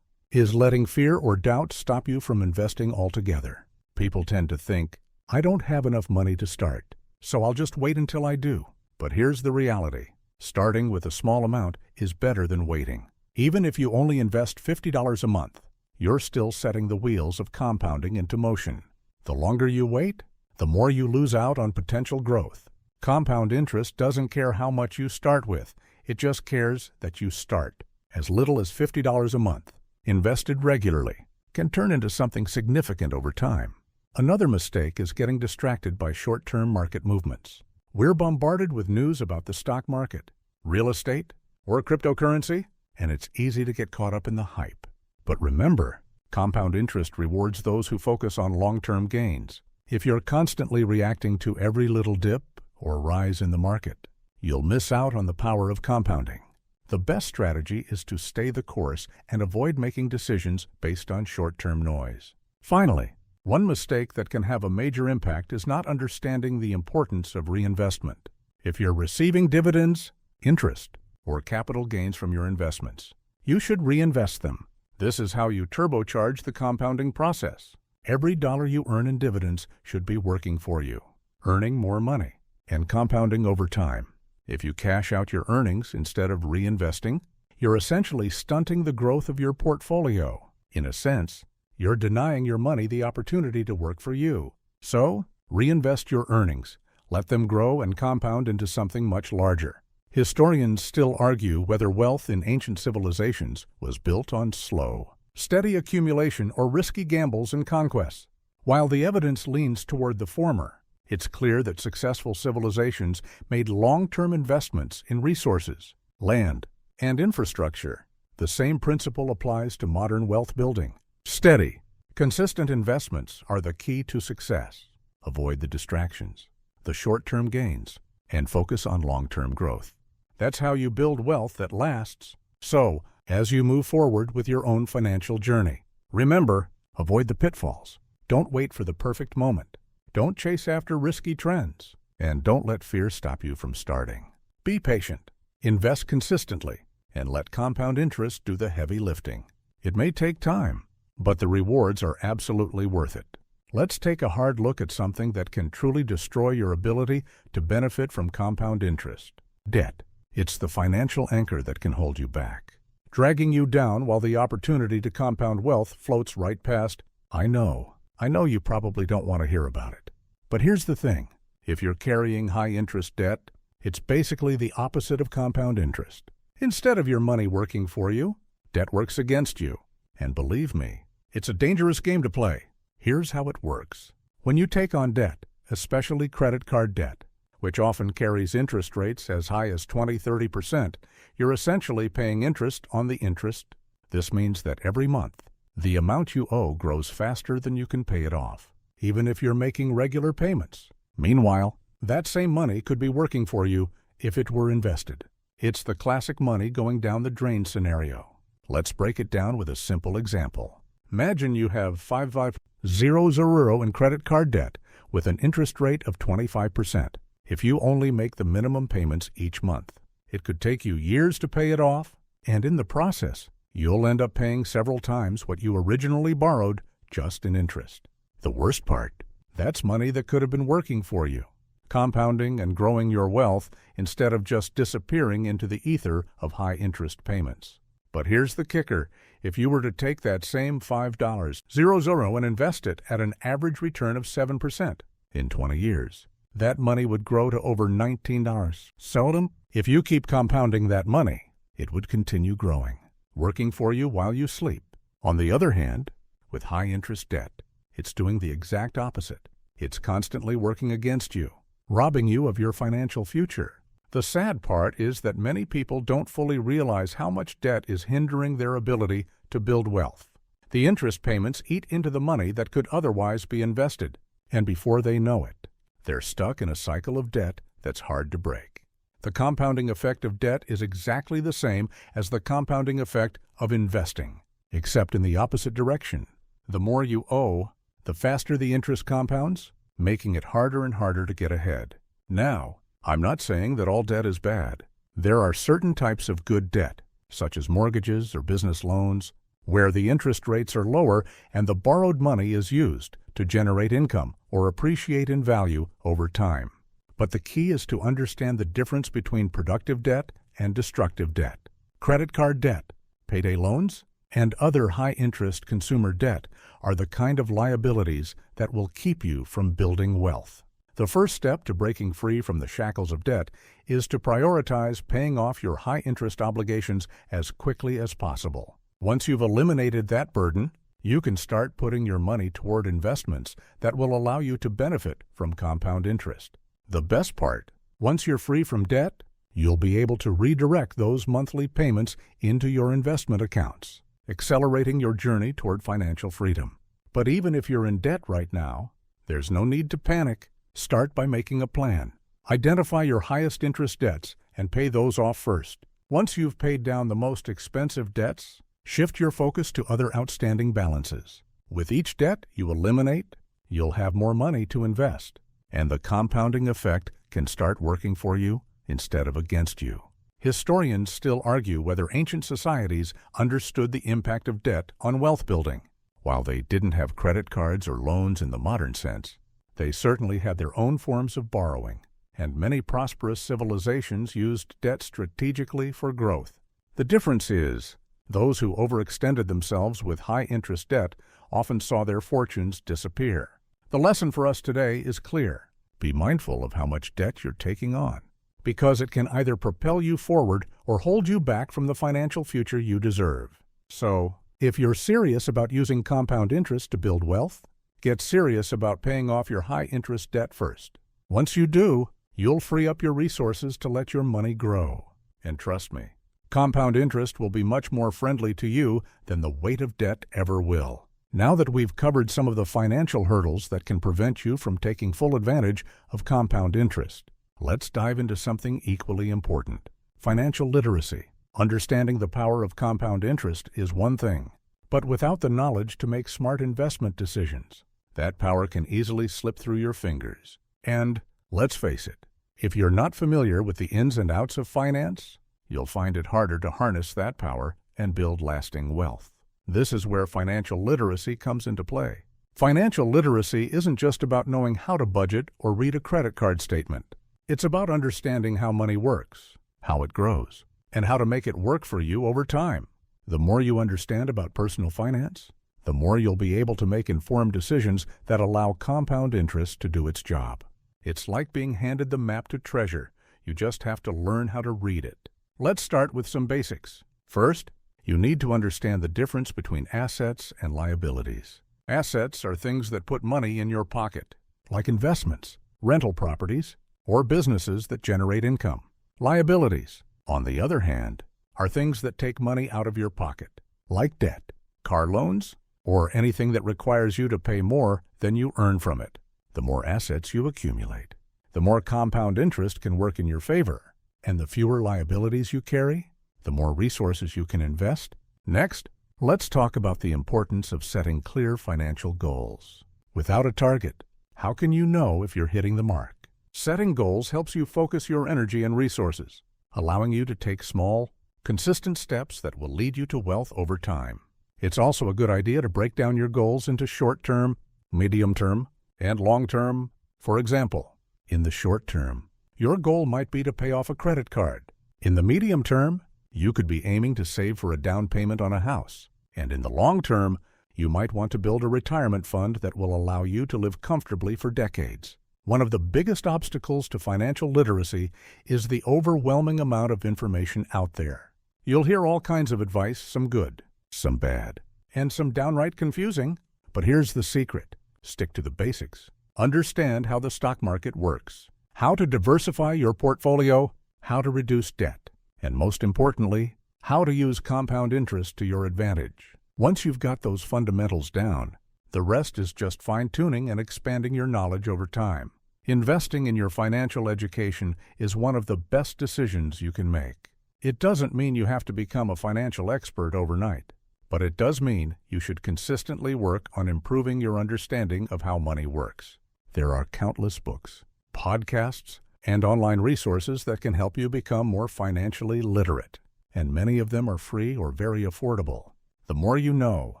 is letting fear or doubt stop you from investing altogether. People tend to think, I don't have enough money to start, so I'll just wait until I do. But here's the reality. Starting with a small amount is better than waiting. Even if you only invest $50 a month, you're still setting the wheels of compounding into motion. The longer you wait, the more you lose out on potential growth. Compound interest doesn't care how much you start with. It just cares that you start. As little as $50 a month, invested regularly, can turn into something significant over time. Another mistake is getting distracted by short-term market movements. We're bombarded with news about the stock market, real estate, or cryptocurrency, and it's easy to get caught up in the hype. But remember, compound interest rewards those who focus on long-term gains. If you're constantly reacting to every little dip or rise in the market, you'll miss out on the power of compounding. The best strategy is to stay the course and avoid making decisions based on short-term noise. Finally, one mistake that can have a major impact is not understanding the importance of reinvestment. If you're receiving dividends, interest, or capital gains from your investments, you should reinvest them. This is how you turbocharge the compounding process. Every dollar you earn in dividends should be working for you, earning more money, and compounding over time. If you cash out your earnings instead of reinvesting, you're essentially stunting the growth of your portfolio. In a sense, you're denying your money the opportunity to work for you. So, reinvest your earnings. Let them grow and compound into something much larger. Historians still argue whether wealth in ancient civilizations was built on slow, steady accumulation or risky gambles and conquests. While the evidence leans toward the former, it's clear that successful civilizations made long-term investments in resources, land, and infrastructure. The same principle applies to modern wealth building. Steady, consistent investments are the key to success. Avoid the distractions, the short-term gains, and focus on long-term growth. That's how you build wealth that lasts. So, as you move forward with your own financial journey, remember, avoid the pitfalls. Don't wait for the perfect moment. Don't chase after risky trends, and don't let fear stop you from starting. Be patient, invest consistently, and let compound interest do the heavy lifting. It may take time, but the rewards are absolutely worth it. Let's take a hard look at something that can truly destroy your ability to benefit from compound interest. Debt. It's the financial anchor that can hold you back, dragging you down while the opportunity to compound wealth floats right past. I know you probably don't want to hear about it. But here's the thing. If you're carrying high-interest debt, it's basically the opposite of compound interest. Instead of your money working for you, debt works against you. And believe me, it's a dangerous game to play. Here's how it works. When you take on debt, especially credit card debt, which often carries interest rates as high as 20–30%, you're essentially paying interest on the interest. This means that every month, the amount you owe grows faster than you can pay it off, even if you're making regular payments. Meanwhile, that same money could be working for you if it were invested. It's the classic money going down the drain scenario. Let's break it down with a simple example. Imagine you have €5,500 in credit card debt with an interest rate of 25%. If you only make the minimum payments each month, it could take you years to pay it off, and in the process, you'll end up paying several times what you originally borrowed just in interest. The worst part, That's money that could have been working for you, compounding and growing your wealth instead of just disappearing into the ether of high-interest payments. But here's the kicker. If you were to take that same $5 and invest it at an average return of 7% in 20 years, that money would grow to over $19. Seldom, if you keep compounding that money, it would continue growing, working for you while you sleep. On the other hand, with high-interest debt, it's doing the exact opposite. It's constantly working against you, robbing you of your financial future. The sad part is that many people don't fully realize how much debt is hindering their ability to build wealth. The interest payments eat into the money that could otherwise be invested, and before they know it, they're stuck in a cycle of debt that's hard to break. The compounding effect of debt is exactly the same as the compounding effect of investing, except in the opposite direction. The more you owe, the faster the interest compounds, making it harder and harder to get ahead. Now, I'm not saying that all debt is bad. There are certain types of good debt, such as mortgages or business loans, where the interest rates are lower and the borrowed money is used to generate income or appreciate in value over time. But the key is to understand the difference between productive debt and destructive debt. Credit card debt, payday loans, and other high-interest consumer debt are the kind of liabilities that will keep you from building wealth. The first step to breaking free from the shackles of debt is to prioritize paying off your high-interest obligations as quickly as possible. Once you've eliminated that burden, you can start putting your money toward investments that will allow you to benefit from compound interest. The best part, once you're free from debt, you'll be able to redirect those monthly payments into your investment accounts, accelerating your journey toward financial freedom. But even if you're in debt right now, there's no need to panic. Start by making a plan. Identify your highest interest debts and pay those off first. Once you've paid down the most expensive debts, shift your focus to other outstanding balances. With each debt you eliminate, you'll have more money to invest, and the compounding effect can start working for you instead of against you. Historians still argue whether ancient societies understood the impact of debt on wealth building. While they didn't have credit cards or loans in the modern sense, they certainly had their own forms of borrowing, and many prosperous civilizations used debt strategically for growth. The difference is, those who overextended themselves with high-interest debt often saw their fortunes disappear. The lesson for us today is clear. Be mindful of how much debt you're taking on, because it can either propel you forward or hold you back from the financial future you deserve. So, if you're serious about using compound interest to build wealth, get serious about paying off your high-interest debt first. Once you do, you'll free up your resources to let your money grow. And trust me, compound interest will be much more friendly to you than the weight of debt ever will. Now that we've covered some of the financial hurdles that can prevent you from taking full advantage of compound interest, let's dive into something equally important. Financial literacy. Understanding the power of compound interest is one thing, but without the knowledge to make smart investment decisions, that power can easily slip through your fingers. And, let's face it, if you're not familiar with the ins and outs of finance, you'll find it harder to harness that power and build lasting wealth. This is where financial literacy comes into play. Financial literacy isn't just about knowing how to budget or read a credit card statement. It's about understanding how money works, how it grows, and how to make it work for you over time. The more you understand about personal finance, the more you'll be able to make informed decisions that allow compound interest to do its job. It's like being handed the map to treasure. You just have to learn how to read it. Let's start with some basics. First, you need to understand the difference between assets and liabilities. Assets are things that put money in your pocket, like investments, rental properties, or businesses that generate income. Liabilities, on the other hand, are things that take money out of your pocket, like debt, car loans, or anything that requires you to pay more than you earn from it. The more assets you accumulate, the more compound interest can work in your favor, and the fewer liabilities you carry, the more resources you can invest. Next, let's talk about the importance of setting clear financial goals. Without a target, how can you know if you're hitting the mark? Setting goals helps you focus your energy and resources, allowing you to take small, consistent steps that will lead you to wealth over time. It's also a good idea to break down your goals into short-term, medium-term, And long-term, for example, in the short term, your goal might be to pay off a credit card. In the medium term, you could be aiming to save for a down payment on a house. And in the long term, you might want to build a retirement fund that will allow you to live comfortably for decades. One of the biggest obstacles to financial literacy is the overwhelming amount of information out there. You'll hear all kinds of advice, some good, some bad, and some downright confusing. But here's the secret. Stick to the basics. Understand how the stock market works, how to diversify your portfolio, how to reduce debt, and most importantly, how to use compound interest to your advantage. Once you've got those fundamentals down, the rest is just fine-tuning and expanding your knowledge over time. Investing in your financial education is one of the best decisions you can make. It doesn't mean you have to become a financial expert overnight, but it does mean you should consistently work on improving your understanding of how money works. There are countless books, podcasts, and online resources that can help you become more financially literate, and many of them are free or very affordable. The more you know,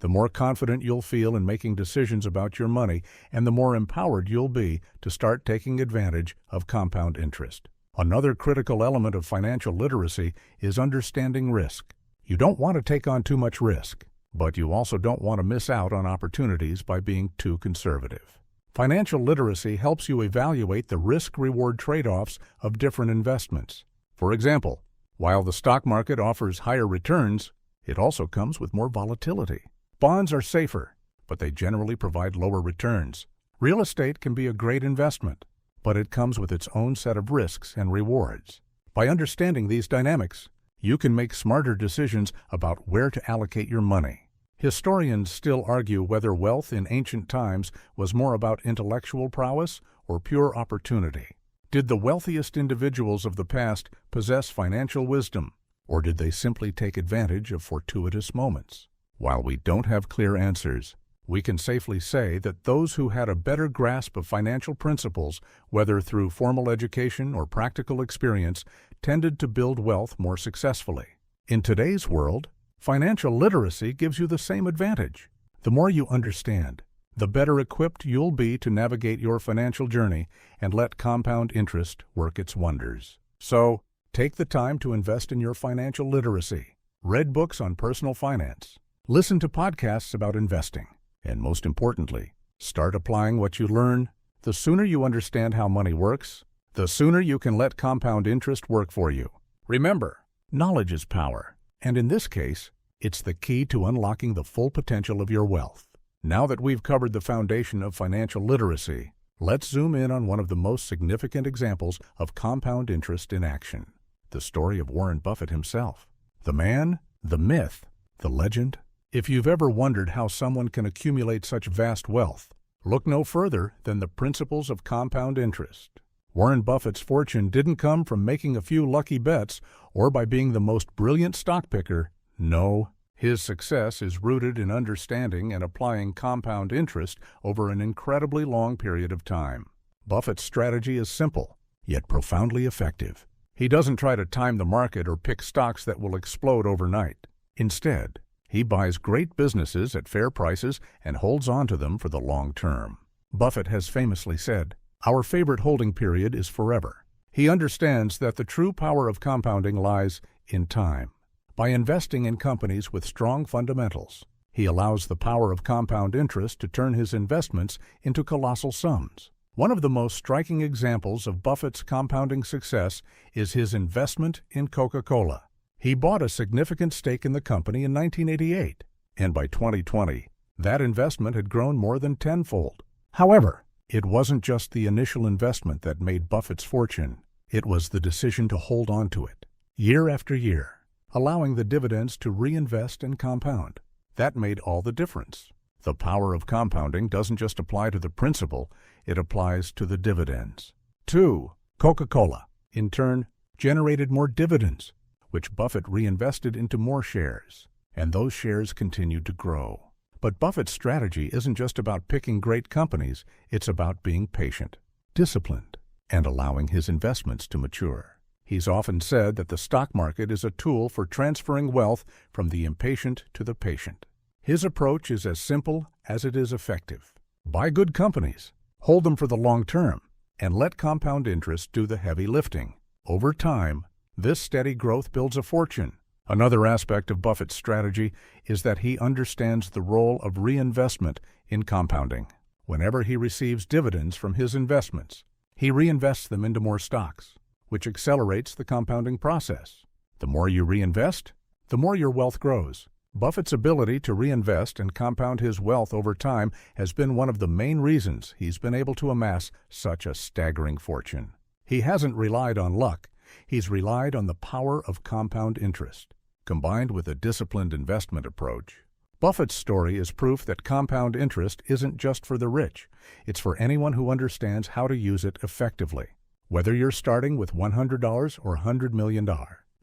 the more confident you'll feel in making decisions about your money, and the more empowered you'll be to start taking advantage of compound interest. Another critical element of financial literacy is understanding risk. You don't want to take on too much risk, but you also don't want to miss out on opportunities by being too conservative. Financial literacy helps you evaluate the risk-reward trade-offs of different investments. For example, while the stock market offers higher returns, it also comes with more volatility. Bonds are safer, but they generally provide lower returns. Real estate can be a great investment, but it comes with its own set of risks and rewards. By understanding these dynamics, you can make smarter decisions about where to allocate your money. Historians still argue whether wealth in ancient times was more about intellectual prowess or pure opportunity. Did the wealthiest individuals of the past possess financial wisdom, or did they simply take advantage of fortuitous moments? While we don't have clear answers, we can safely say that those who had a better grasp of financial principles, whether through formal education or practical experience, tended to build wealth more successfully. In today's world, financial literacy gives you the same advantage. The more you understand, the better equipped you'll be to navigate your financial journey and let compound interest work its wonders. So, take the time to invest in your financial literacy. Read books on personal finance. Listen to podcasts about investing. And most importantly, start applying what you learn. The sooner you understand how money works, the sooner you can let compound interest work for you. Remember, knowledge is power, and in this case, it's the key to unlocking the full potential of your wealth. Now that we've covered the foundation of financial literacy, let's zoom in on one of the most significant examples of compound interest in action, the story of Warren Buffett himself. The man, the myth, the legend. If you've ever wondered how someone can accumulate such vast wealth, look no further than the principles of compound interest. Warren Buffett's fortune didn't come from making a few lucky bets or by being the most brilliant stock picker. No, his success is rooted in understanding and applying compound interest over an incredibly long period of time. Buffett's strategy is simple, yet profoundly effective. He doesn't try to time the market or pick stocks that will explode overnight. Instead, he buys great businesses at fair prices and holds on to them for the long term. Buffett has famously said, "Our favorite holding period is forever." He understands that the true power of compounding lies in time. By investing in companies with strong fundamentals, he allows the power of compound interest to turn his investments into colossal sums. One of the most striking examples of Buffett's compounding success is his investment in Coca-Cola. He bought a significant stake in the company in 1988, and by 2020, that investment had grown more than tenfold. However, it wasn't just the initial investment that made Buffett's fortune. It was the decision to hold on to it, year after year, allowing the dividends to reinvest and compound. That made all the difference. The power of compounding doesn't just apply to the principal, it applies to the dividends. 2. Coca-Cola, in turn, generated more dividends, which Buffett reinvested into more shares, and those shares continued to grow. But Buffett's strategy isn't just about picking great companies, it's about being patient, disciplined, and allowing his investments to mature. He's often said that the stock market is a tool for transferring wealth from the impatient to the patient. His approach is as simple as it is effective. Buy good companies, hold them for the long term, and let compound interest do the heavy lifting. Over time, this steady growth builds a fortune. Another aspect of Buffett's strategy is that he understands the role of reinvestment in compounding. Whenever he receives dividends from his investments, he reinvests them into more stocks, which accelerates the compounding process. The more you reinvest, the more your wealth grows. Buffett's ability to reinvest and compound his wealth over time has been one of the main reasons he's been able to amass such a staggering fortune. He hasn't relied on luck. He's relied on the power of compound interest. Combined with a disciplined investment approach, Buffett's story is proof that compound interest isn't just for the rich. It's for anyone who understands how to use it effectively. Whether you're starting with $100 or $100 million,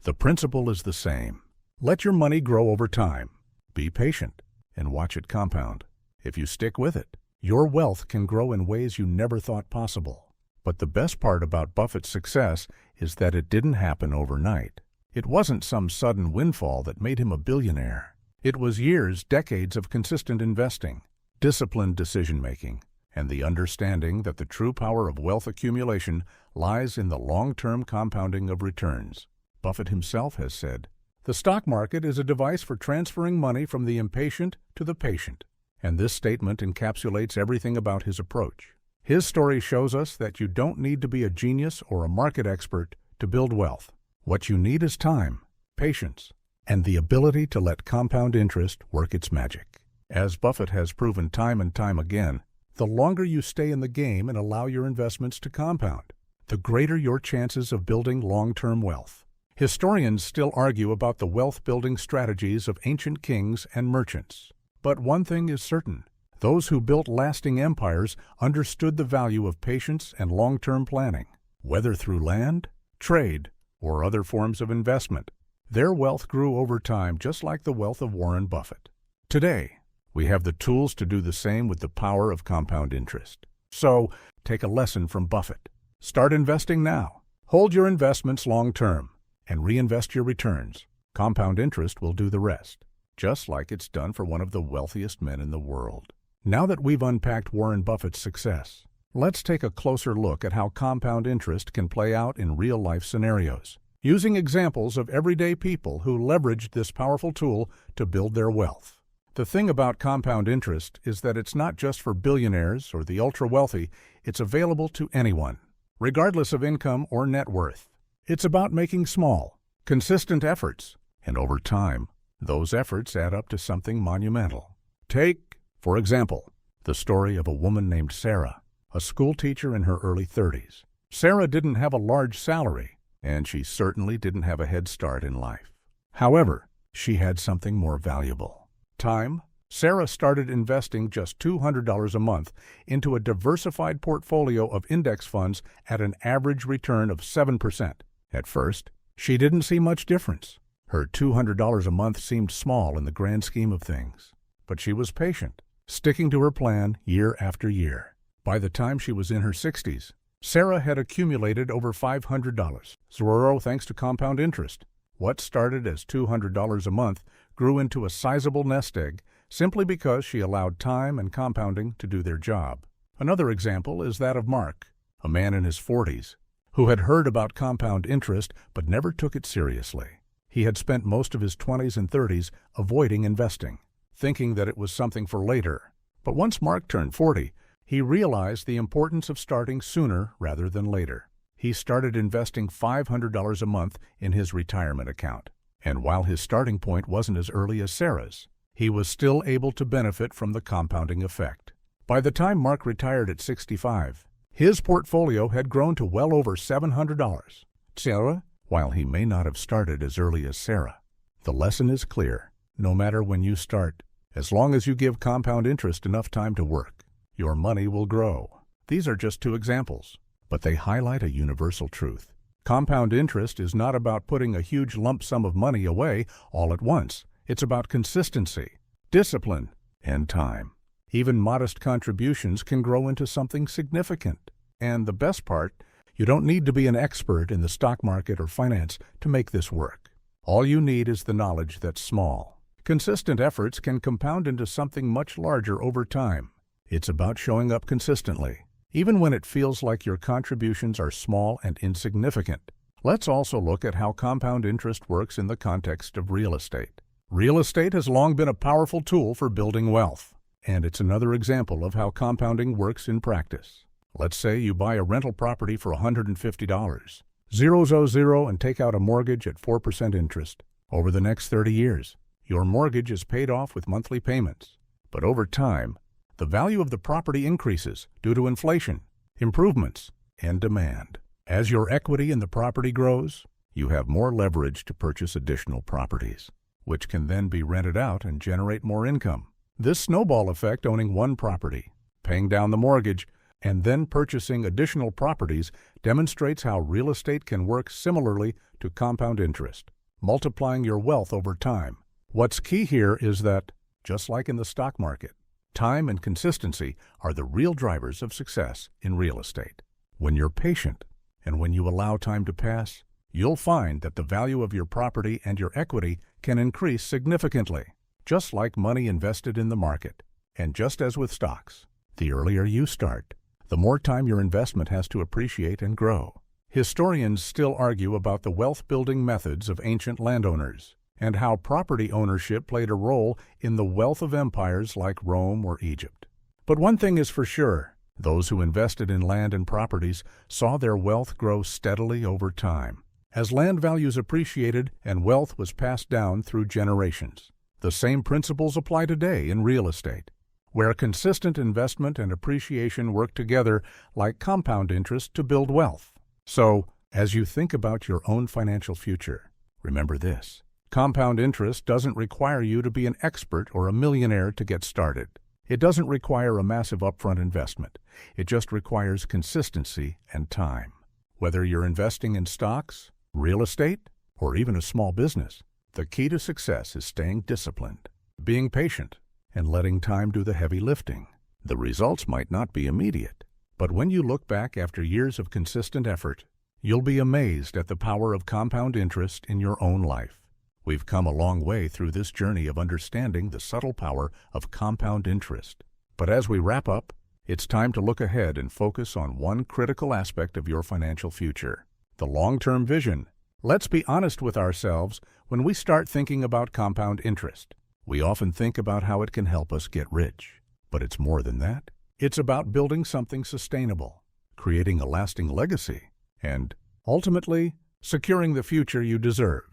the principle is the same. Let your money grow over time. Be patient and watch it compound. If you stick with it, your wealth can grow in ways you never thought possible. But the best part about Buffett's success is that it didn't happen overnight. It wasn't some sudden windfall that made him a billionaire. It was years, decades of consistent investing, disciplined decision-making, and the understanding that the true power of wealth accumulation lies in the long-term compounding of returns. Buffett himself has said, "The stock market is a device for transferring money from the impatient to the patient." And this statement encapsulates everything about his approach. His story shows us that you don't need to be a genius or a market expert to build wealth. What you need is time, patience, and the ability to let compound interest work its magic. As Buffett has proven time and time again, the longer you stay in the game and allow your investments to compound, the greater your chances of building long-term wealth. Historians still argue about the wealth-building strategies of ancient kings and merchants. But one thing is certain: those who built lasting empires understood the value of patience and long-term planning. Whether through land, trade, or other forms of investment, their wealth grew over time just like the wealth of Warren Buffett. Today, we have the tools to do the same with the power of compound interest. So, take a lesson from Buffett. Start investing now. Hold your investments long-term and reinvest your returns. Compound interest will do the rest, just like it's done for one of the wealthiest men in the world. Now that we've unpacked Warren Buffett's success, let's take a closer look at how compound interest can play out in real-life scenarios, using examples of everyday people who leveraged this powerful tool to build their wealth. The thing about compound interest is that it's not just for billionaires or the ultra-wealthy. It's available to anyone, regardless of income or net worth. It's about making small, consistent efforts, and over time, those efforts add up to something monumental. Take, for example, the story of a woman named Sarah, a school teacher in her early 30s. Sarah didn't have a large salary, and she certainly didn't have a head start in life. However, she had something more valuable: time. Sarah started investing just $200 a month into a diversified portfolio of index funds at an average return of 7%. At first, she didn't see much difference. Her $200 a month seemed small in the grand scheme of things, but she was patient, sticking to her plan year after year. By the time she was in her 60s, Sarah had accumulated over $500, thanks to compound interest. What started as $200 a month grew into a sizable nest egg simply because she allowed time and compounding to do their job. Another example is that of Mark, a man in his 40s, who had heard about compound interest but never took it seriously. He had spent most of his 20s and 30s avoiding investing, thinking that it was something for later. But once Mark turned 40, he realized the importance of starting sooner rather than later. He started investing $500 a month in his retirement account. And while his starting point wasn't as early as Sarah's, he was still able to benefit from the compounding effect. By the time Mark retired at 65, his portfolio had grown to well over $700. Sarah, while he may not have started as early as Sarah, the lesson is clear. No matter when you start, as long as you give compound interest enough time to work, your money will grow. These are just two examples, but they highlight a universal truth. Compound interest is not about putting a huge lump sum of money away all at once. It's about consistency, discipline, and time. Even modest contributions can grow into something significant. And the best part, you don't need to be an expert in the stock market or finance to make this work. All you need is the knowledge that small, consistent efforts can compound into something much larger over time. It's about showing up consistently, even when it feels like your contributions are small and insignificant. Let's also look at how compound interest works in the context of real estate. Real estate has long been a powerful tool for building wealth, and it's another example of how compounding works in practice. Let's say you buy a rental property for $150, 0 and take out a mortgage at 4% interest. Over the next 30 years, your mortgage is paid off with monthly payments. But over time, the value of the property increases due to inflation, improvements, and demand. As your equity in the property grows, you have more leverage to purchase additional properties, which can then be rented out and generate more income. This snowball effect, owning one property, paying down the mortgage, and then purchasing additional properties, demonstrates how real estate can work similarly to compound interest, multiplying your wealth over time. What's key here is that, just like in the stock market, time and consistency are the real drivers of success in real estate. When you're patient and when you allow time to pass, you'll find that the value of your property and your equity can increase significantly, just like money invested in the market. And just as with stocks, the earlier you start, the more time your investment has to appreciate and grow. Historians still argue about the wealth-building methods of ancient landowners and how property ownership played a role in the wealth of empires like Rome or Egypt. But one thing is for sure, those who invested in land and properties saw their wealth grow steadily over time, as land values appreciated and wealth was passed down through generations. The same principles apply today in real estate, where consistent investment and appreciation work together like compound interest to build wealth. So, as you think about your own financial future, remember this: compound interest doesn't require you to be an expert or a millionaire to get started. It doesn't require a massive upfront investment. It just requires consistency and time. Whether you're investing in stocks, real estate, or even a small business, the key to success is staying disciplined, being patient, and letting time do the heavy lifting. The results might not be immediate, but when you look back after years of consistent effort, you'll be amazed at the power of compound interest in your own life. We've come a long way through this journey of understanding the subtle power of compound interest. But as we wrap up, it's time to look ahead and focus on one critical aspect of your financial future: the long-term vision. Let's be honest with ourselves when we start thinking about compound interest. We often think about how it can help us get rich. But it's more than that. It's about building something sustainable, creating a lasting legacy, and, ultimately, securing the future you deserve.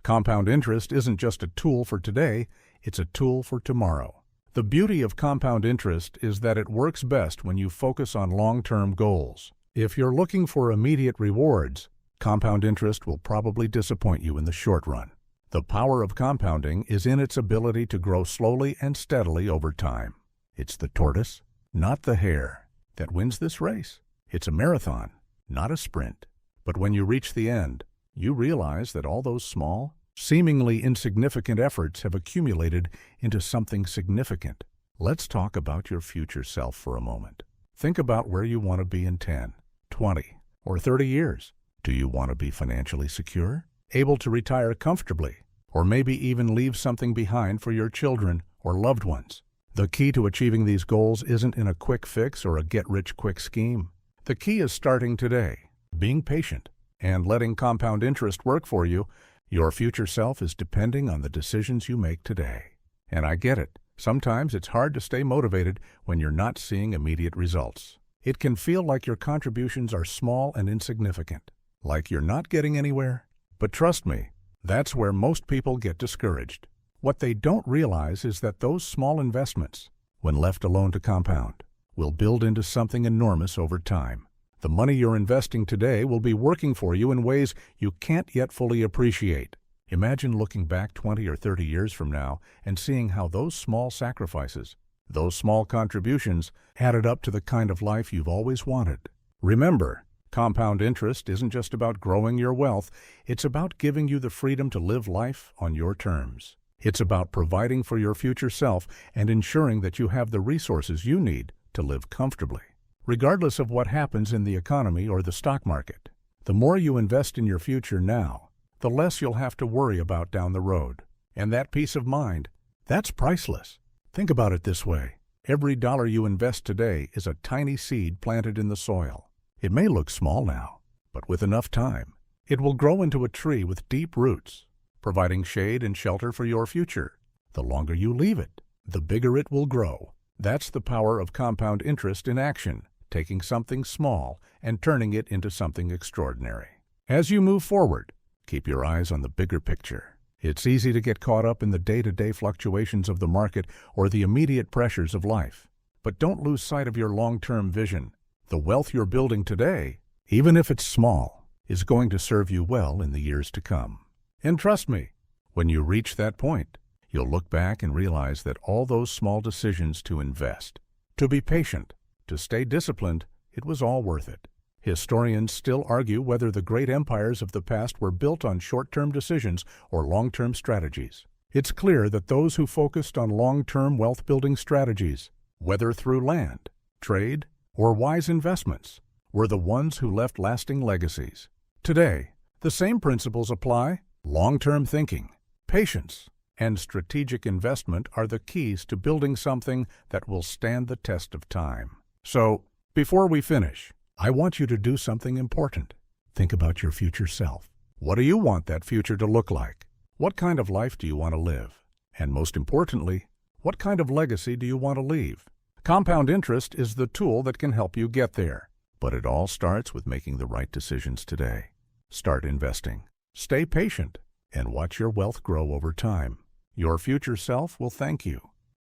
Compound interest isn't just a tool for today, it's a tool for tomorrow. The beauty of compound interest is that it works best when you focus on long-term goals. If you're looking for immediate rewards, compound interest will probably disappoint you in the short run. The power of compounding is in its ability to grow slowly and steadily over time. It's the tortoise, not the hare, that wins this race. It's a marathon, not a sprint. But when you reach the end, you realize that all those small, seemingly insignificant efforts have accumulated into something significant. Let's talk about your future self for a moment. Think about where you want to be in 10, 20, or 30 years. Do you want to be financially secure, able to retire comfortably, or maybe even leave something behind for your children or loved ones? The key to achieving these goals isn't in a quick fix or a get-rich-quick scheme. The key is starting today, being patient, and letting compound interest work for you. Your future self is depending on the decisions you make today. And I get it. Sometimes it's hard to stay motivated when you're not seeing immediate results. It can feel like your contributions are small and insignificant, like you're not getting anywhere. But trust me, that's where most people get discouraged. What they don't realize is that those small investments, when left alone to compound, will build into something enormous over time. The money you're investing today will be working for you in ways you can't yet fully appreciate. Imagine looking back 20 or 30 years from now and seeing how those small sacrifices, those small contributions, added up to the kind of life you've always wanted. Remember, compound interest isn't just about growing your wealth, it's about giving you the freedom to live life on your terms. It's about providing for your future self and ensuring that you have the resources you need to live comfortably. Regardless of what happens in the economy or the stock market, the more you invest in your future now, the less you'll have to worry about down the road. And that peace of mind, that's priceless. Think about it this way. Every dollar you invest today is a tiny seed planted in the soil. It may look small now, but with enough time, it will grow into a tree with deep roots, providing shade and shelter for your future. The longer you leave it, the bigger it will grow. That's the power of compound interest in action, taking something small and turning it into something extraordinary. As you move forward, keep your eyes on the bigger picture. It's easy to get caught up in the day-to-day fluctuations of the market or the immediate pressures of life. But don't lose sight of your long-term vision. The wealth you're building today, even if it's small, is going to serve you well in the years to come. And trust me, when you reach that point, you'll look back and realize that all those small decisions to invest, to be patient, to stay disciplined, it was all worth it. Historians still argue whether the great empires of the past were built on short-term decisions or long-term strategies. It's clear that those who focused on long-term wealth-building strategies, whether through land, trade, or wise investments, were the ones who left lasting legacies. Today, the same principles apply. Long-term thinking, patience, and strategic investment are the keys to building something that will stand the test of time. So, before we finish, I want you to do something important. Think about your future self. What do you want that future to look like? What kind of life do you want to live? And most importantly, what kind of legacy do you want to leave? Compound interest is the tool that can help you get there. But it all starts with making the right decisions today. Start investing. Stay patient and watch your wealth grow over time. Your future self will thank you.